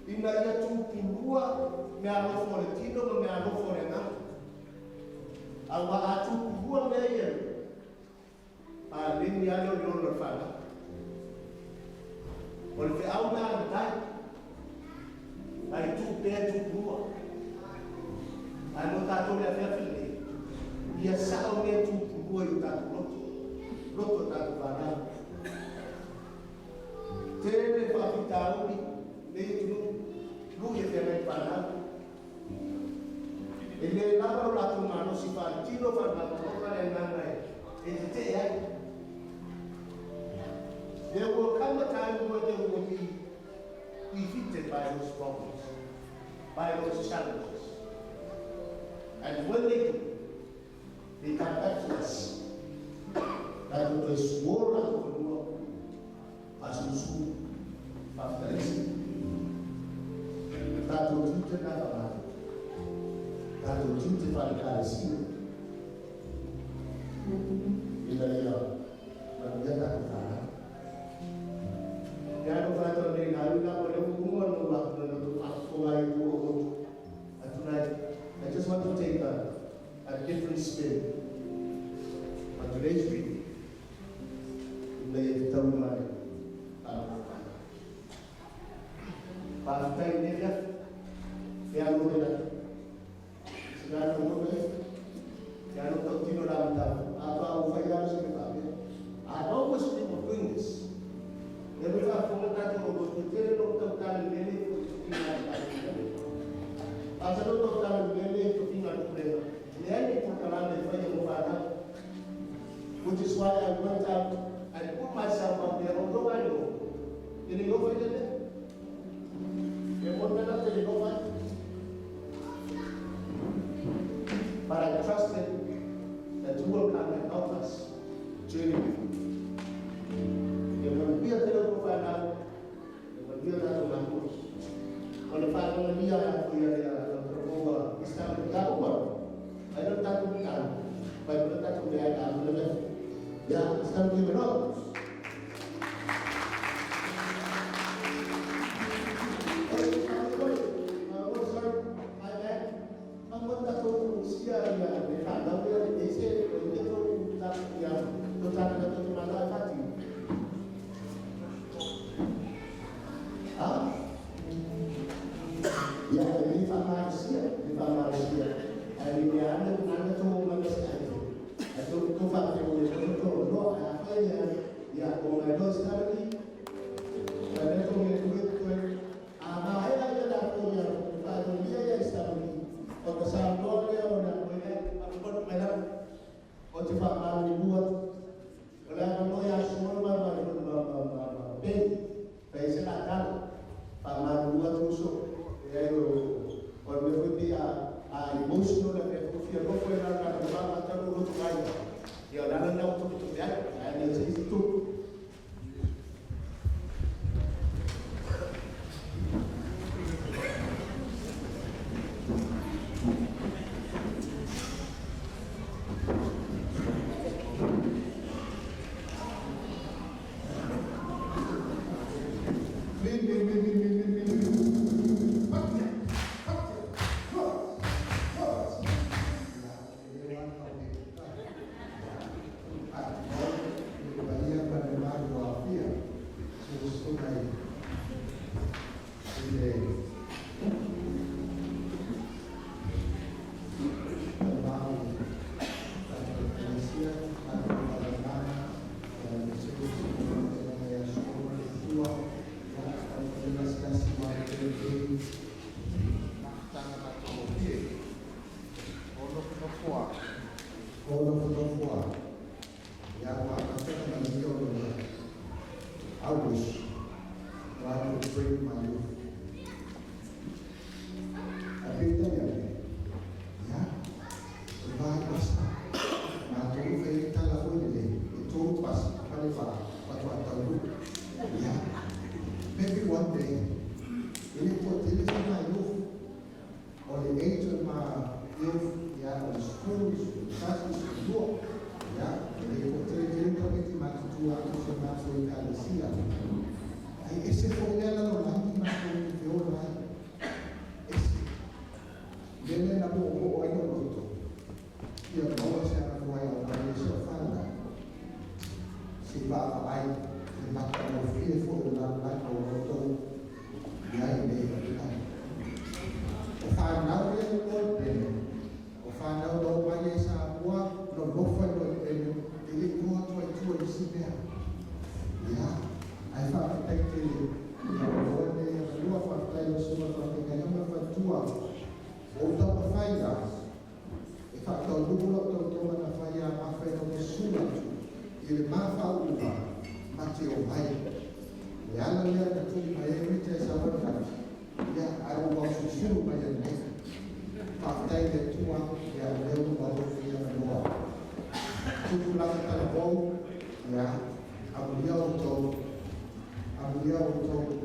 Ina ia tu pulua me alo for tino me alo for na. Awa atu pulua me ia. A lini alo no no fala. O le au na dai. Ai tu pe tu pulua. Ai no tato le afia fili. Ia sa o me tu pulua i tato loto. Loto tato fala. Tene fa fitau ni le lu ye te fala. Ele lava la tu mano si fa tiro fa la cosa le nana e te ai. There will come a time where they will be defeated by those problems, by those challenges. And when they do, they come back to us. That it was war out of the world, as we saw, after this. That will do to another man. That will do to find God is here. In the year, when we get that to Kaya ko fato ni nalu na ko le kumo no ba no to ako ay ko tonight I just want to take a different spin on today's reading. May tawu man pa tayo niya kaya mo na siguro mo ba kaya no to tino lang ta apa o fayalo sa kape I always think of doing this. Deve far come tanto lo potere non toccare bene fino a se non toccare bene fino al problema. Neanche toccare le fai un fare. Which is why I went out and put myself up there on the window. Did you go for it? You want me to go for it? But I trusted that you will come and help us during dia terus berfaham, dia dah mengaku. Kalau faham dia yang punya terbawa, Islam dia apa? Ada tak bukan? Baik tak dia ada apa? Ya Islam dia benar. I wish that I could bring my youth. I think that yeah, revive us. Now, to faith, California, it told us, yeah, maybe one day, it is my youth, or the age of my youth, yeah, or the schools, the classes, the work, yeah, they will tell you, esse foi ela no lado na viu lá esse ele na boa aí no outro e a boa se ela vai ao país fala se vai vai e mata o filho foi lá no outro e aí ele o final é o outro o final do país a boa no governo ele não atuou em si mesmo yeah. I thought I take one day of two of our players who were from the Gayama for 2 hours. Old up the fire. If I told you up to the fire, my friend of the Sula, il m'a fa uva, Matteo Pai. The other year, the two by every test I would have. Yeah, I don't want to shoot by the name. After I get 2 hours, yeah, I never want to feel the war. Two like a ball, yeah, I will yell to. I'm the auto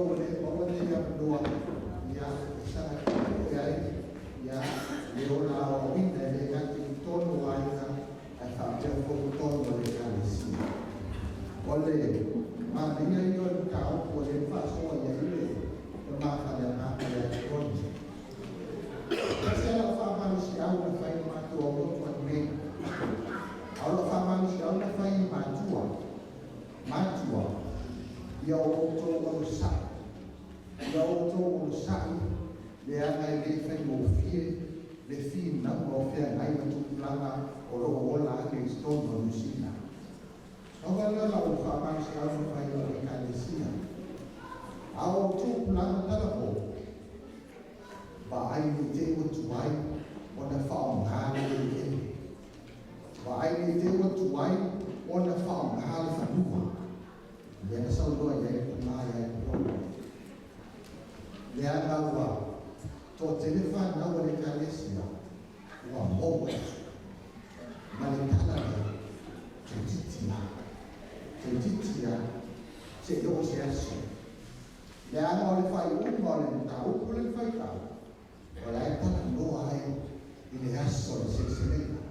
when they have no Leona in there, they got in ton wine. I thought they're for ton when they can see. Ole, Maria, you're down for the fast one, the Martha and Martha one. I said, I'll find my two or what me. I'll find my two. Matua, ia o sa, le ana le fai mo fie, le fi na mo fie na ia tu plana o lo ola ke stone no sina. Oga la o fa ma se au fai o ka le sina. Au tu plana tala ko. Ba ai ni te o tu ai, o na fa o ka le ke. Ba ai ni te o tu ai, o na fa o ka le fa nuwa. Yang selalu ada pemaya itu. Dia tahu, to telefon nak boleh kali siapa, wah mau, malah kalah dia, sejauh siapa. Dia mau lepas mau tahu, boleh lepas tahu. Kalau kita nak doa ini hasil sesuatu.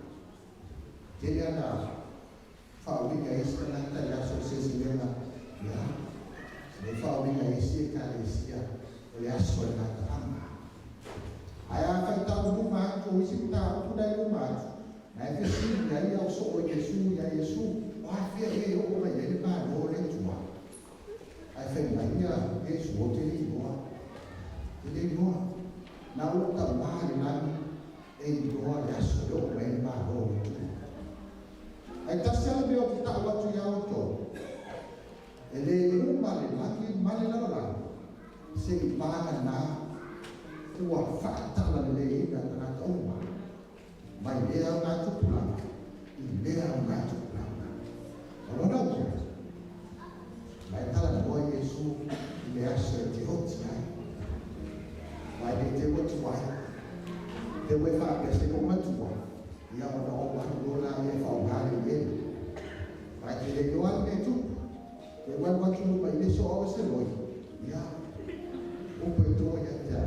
Jadi ada, faham guys, kalau kita hasil sesuatu. Ya, lepas orang Asia kali Asia, oleh asal nak terang. Ayah akan tahu rumah, tu isi tahu tu dah rumah. Nanti sini dia yang sok Yesus, ya Yesus, wah dia orang yang mana orang tua. Ayah fikirnya Yesus jadi dua, nak tambah dengan dua ya sudah orang mana orang tua. Ayah tak salah dia kita waktu yang itu. Ele umale lagi male la se paga na tua fakta la le da na toma mai dia na tu plan dia na tu plan ora no mai tala no Yesu le ase ti hotia mai de te wo tua de we fa ke se ko ma tua ya no wa do la ye fa ga le mai de yo al de tu que igual cuando uno baile eso a veces lo ya un poquito ya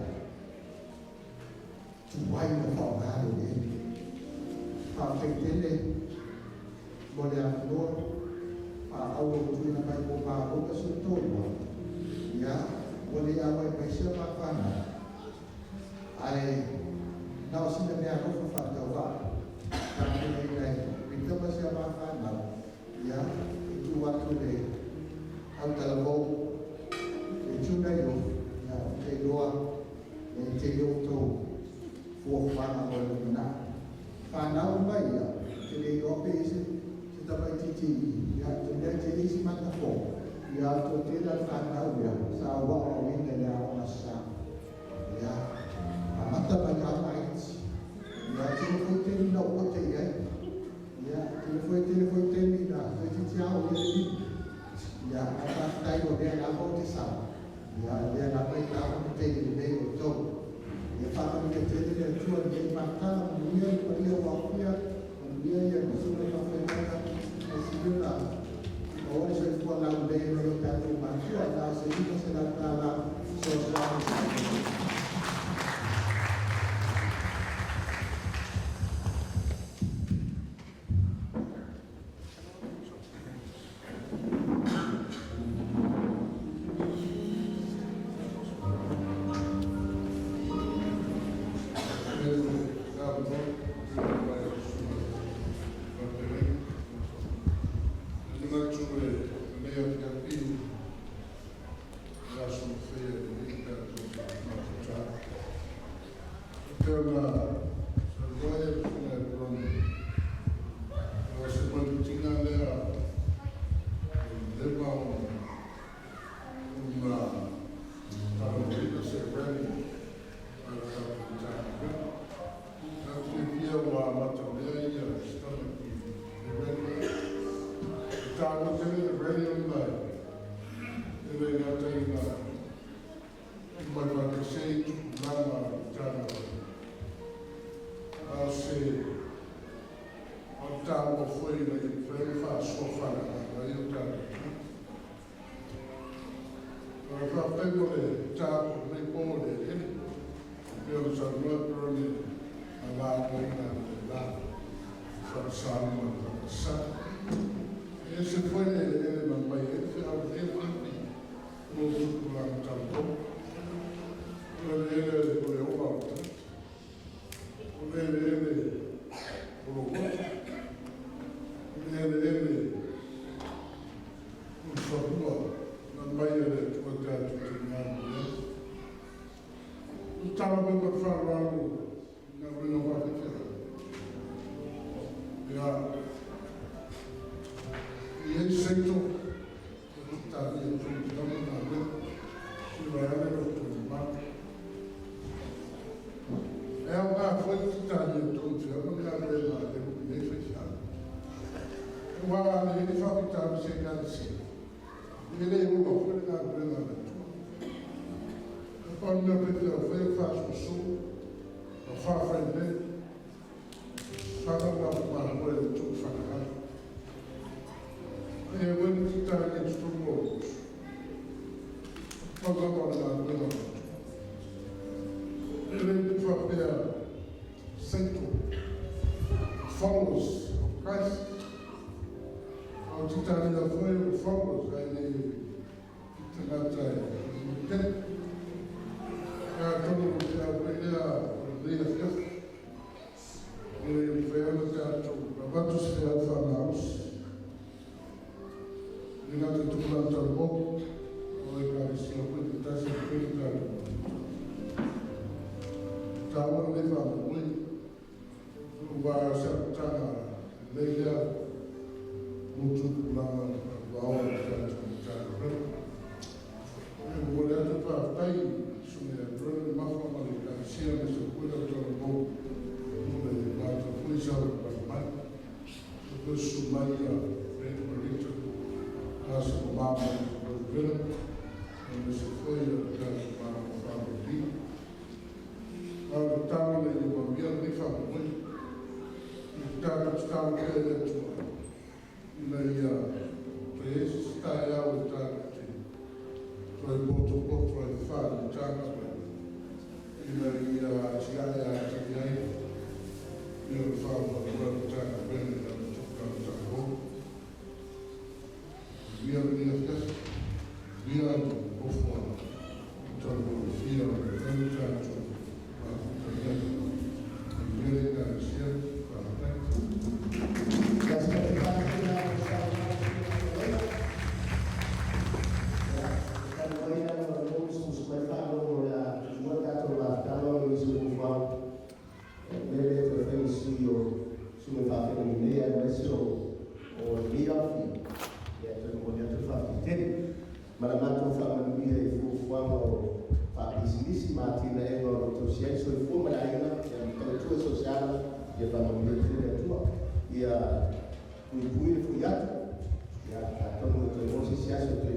tu baile no fa nada bien para que tiene boleh amor para awal tu nak baik apa bukan sentuh ya boleh awal baca apa ai now sila niya ako fa dawa kami ay kita masih apa ya itu waktu deh ang talabo itu na yun na tayo yung tayo to for fana o na fana o ba ya tayo opesi kita ba titi ya tayo tayo si mata po ya to tayo fana o ya sa wa o ni na ya masa ya mata ba ya right ya tayo tayo na o tayo ya tayo tayo na tayo tayo Ya, apa dai o dia na ko ti sa. Ya, dia na ko ta ko te ni me o to. Ya fa ko te te ni tu ni ma ta ni ni ko ni wa ko ya. Ni ya ko su na fa fa ta si ni na. O se fu la u de no ta tu ma tu la se ni ko se la ta la so sa. Followers of Christ. Our Titania followers, I mean, Ia, kui fu iatu, ia, atau menurut emosi siasa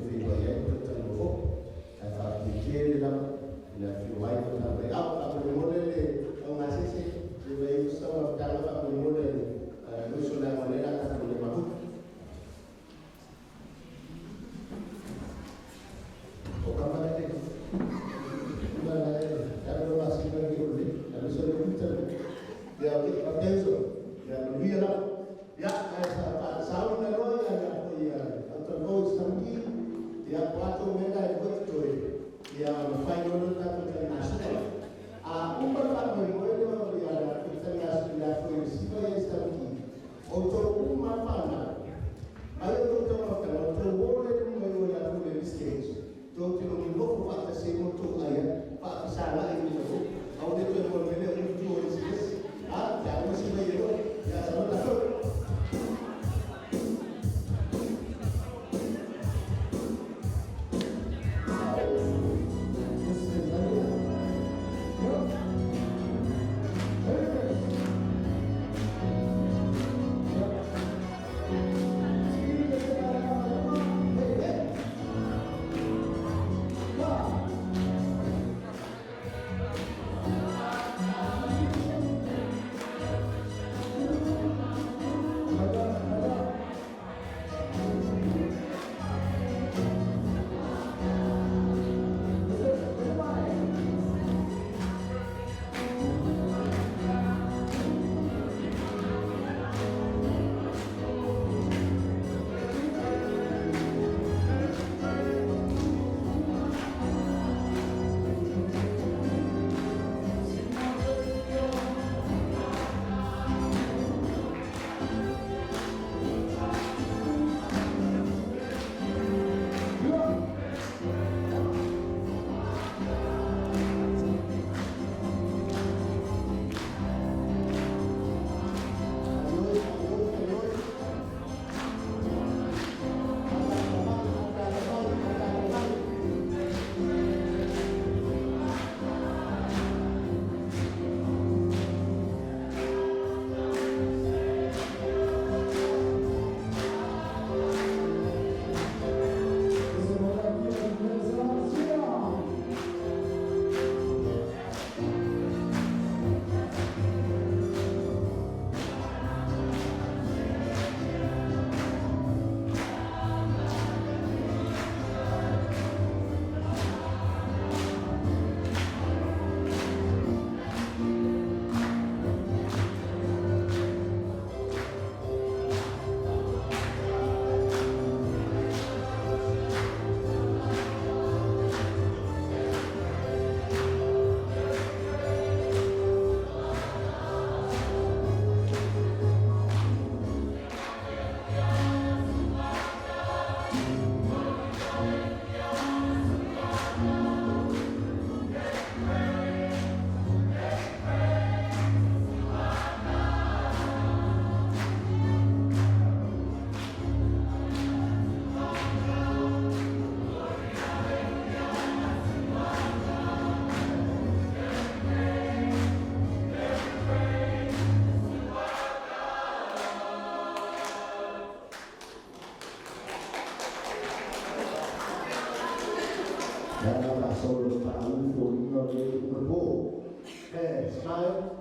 Ela passou para um pouquinho de corpo. Smile.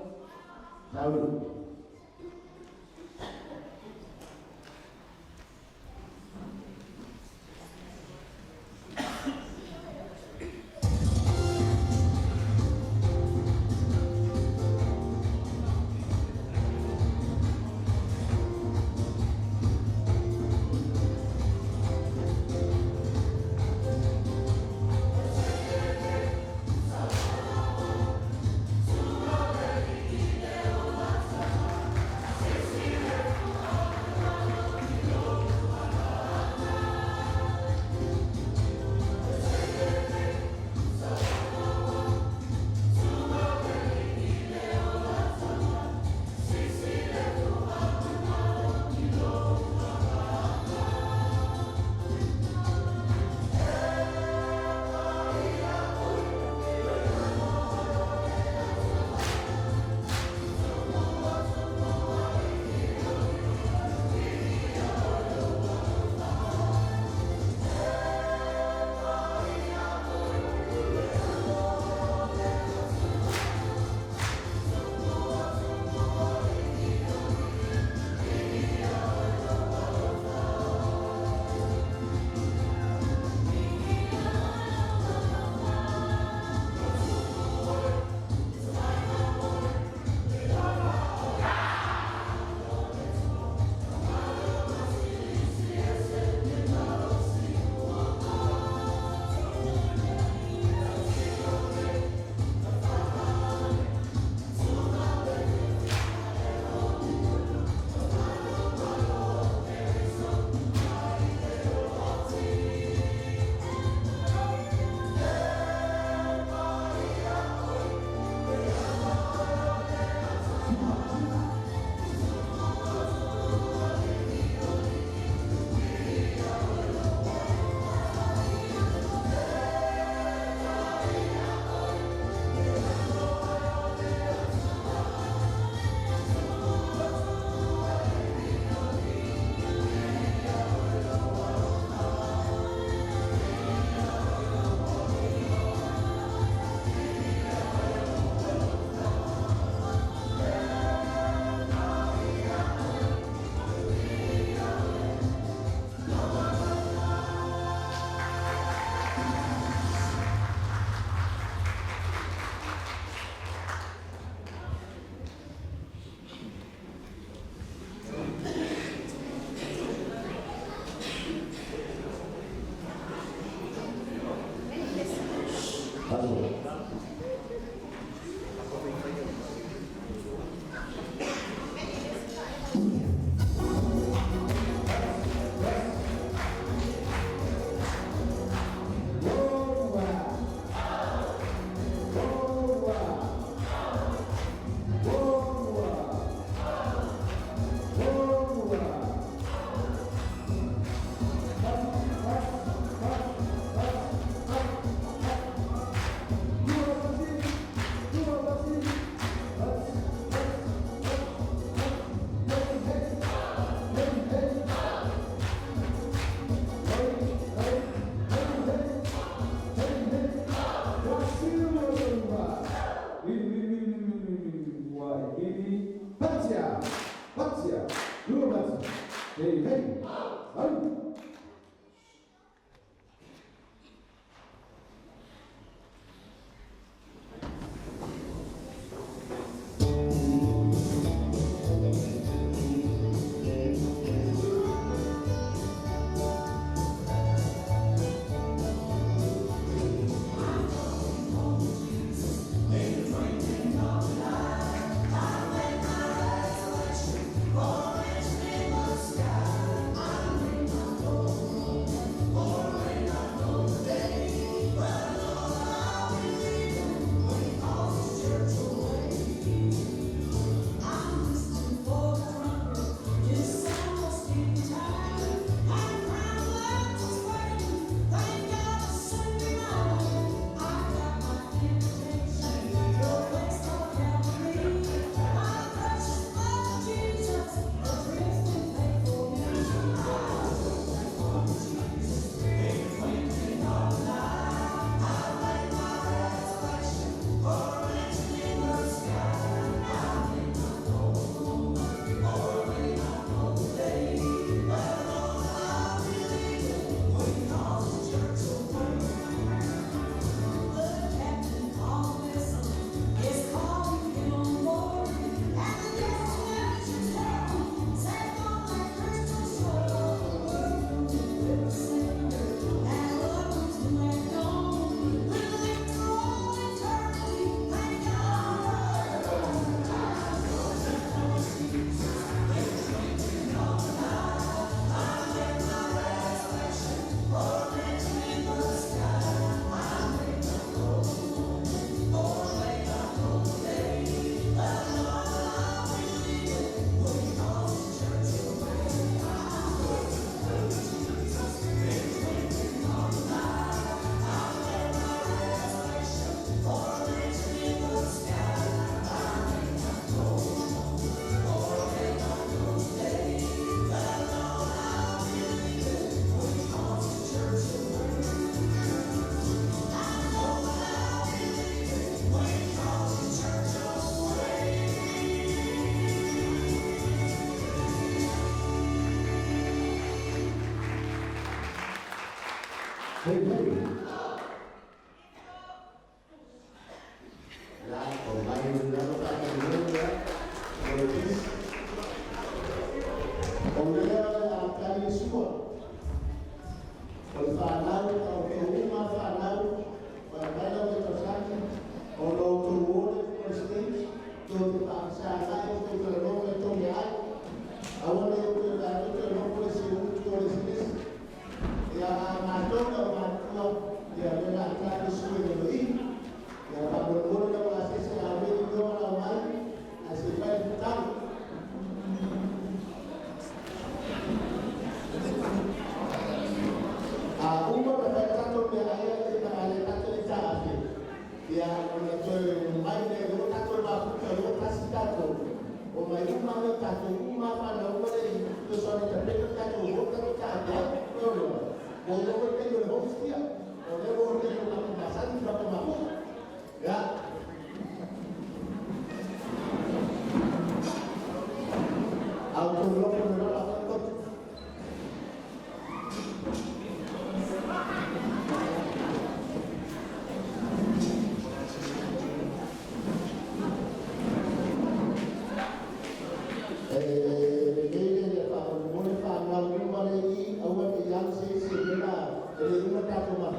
Saúde. Hey, hey. Ya, online na lo tayo ngayon ya. Notice. Online ang kami semua. Pagpanaw, pagpanaw, pagpanaw, pagpanaw ito sa akin. Ono tumulit for stage. Doon ang sana yung tutulong ito yan. Awan na yung tutulong ko si Turismis. Kaya matong na matong. Kaya wala ang kami suwi na doon. Kaya pagpapuro na mga sinabi nito ang naman. Asipay tayo. Umur berkata dia ayat kita ayat kata kita asyik. Dia mengajar main dia dulu kata bapak kalau kasih kata. Oh main rumah dia kata rumah mana rumah dia tu soalnya terdekat kata rumah kata kata. Oh dia dia host dia. Oh dia nak pasal berapa mahu. Ya. Auto lock berapa kau? Jadi rumah tak rumah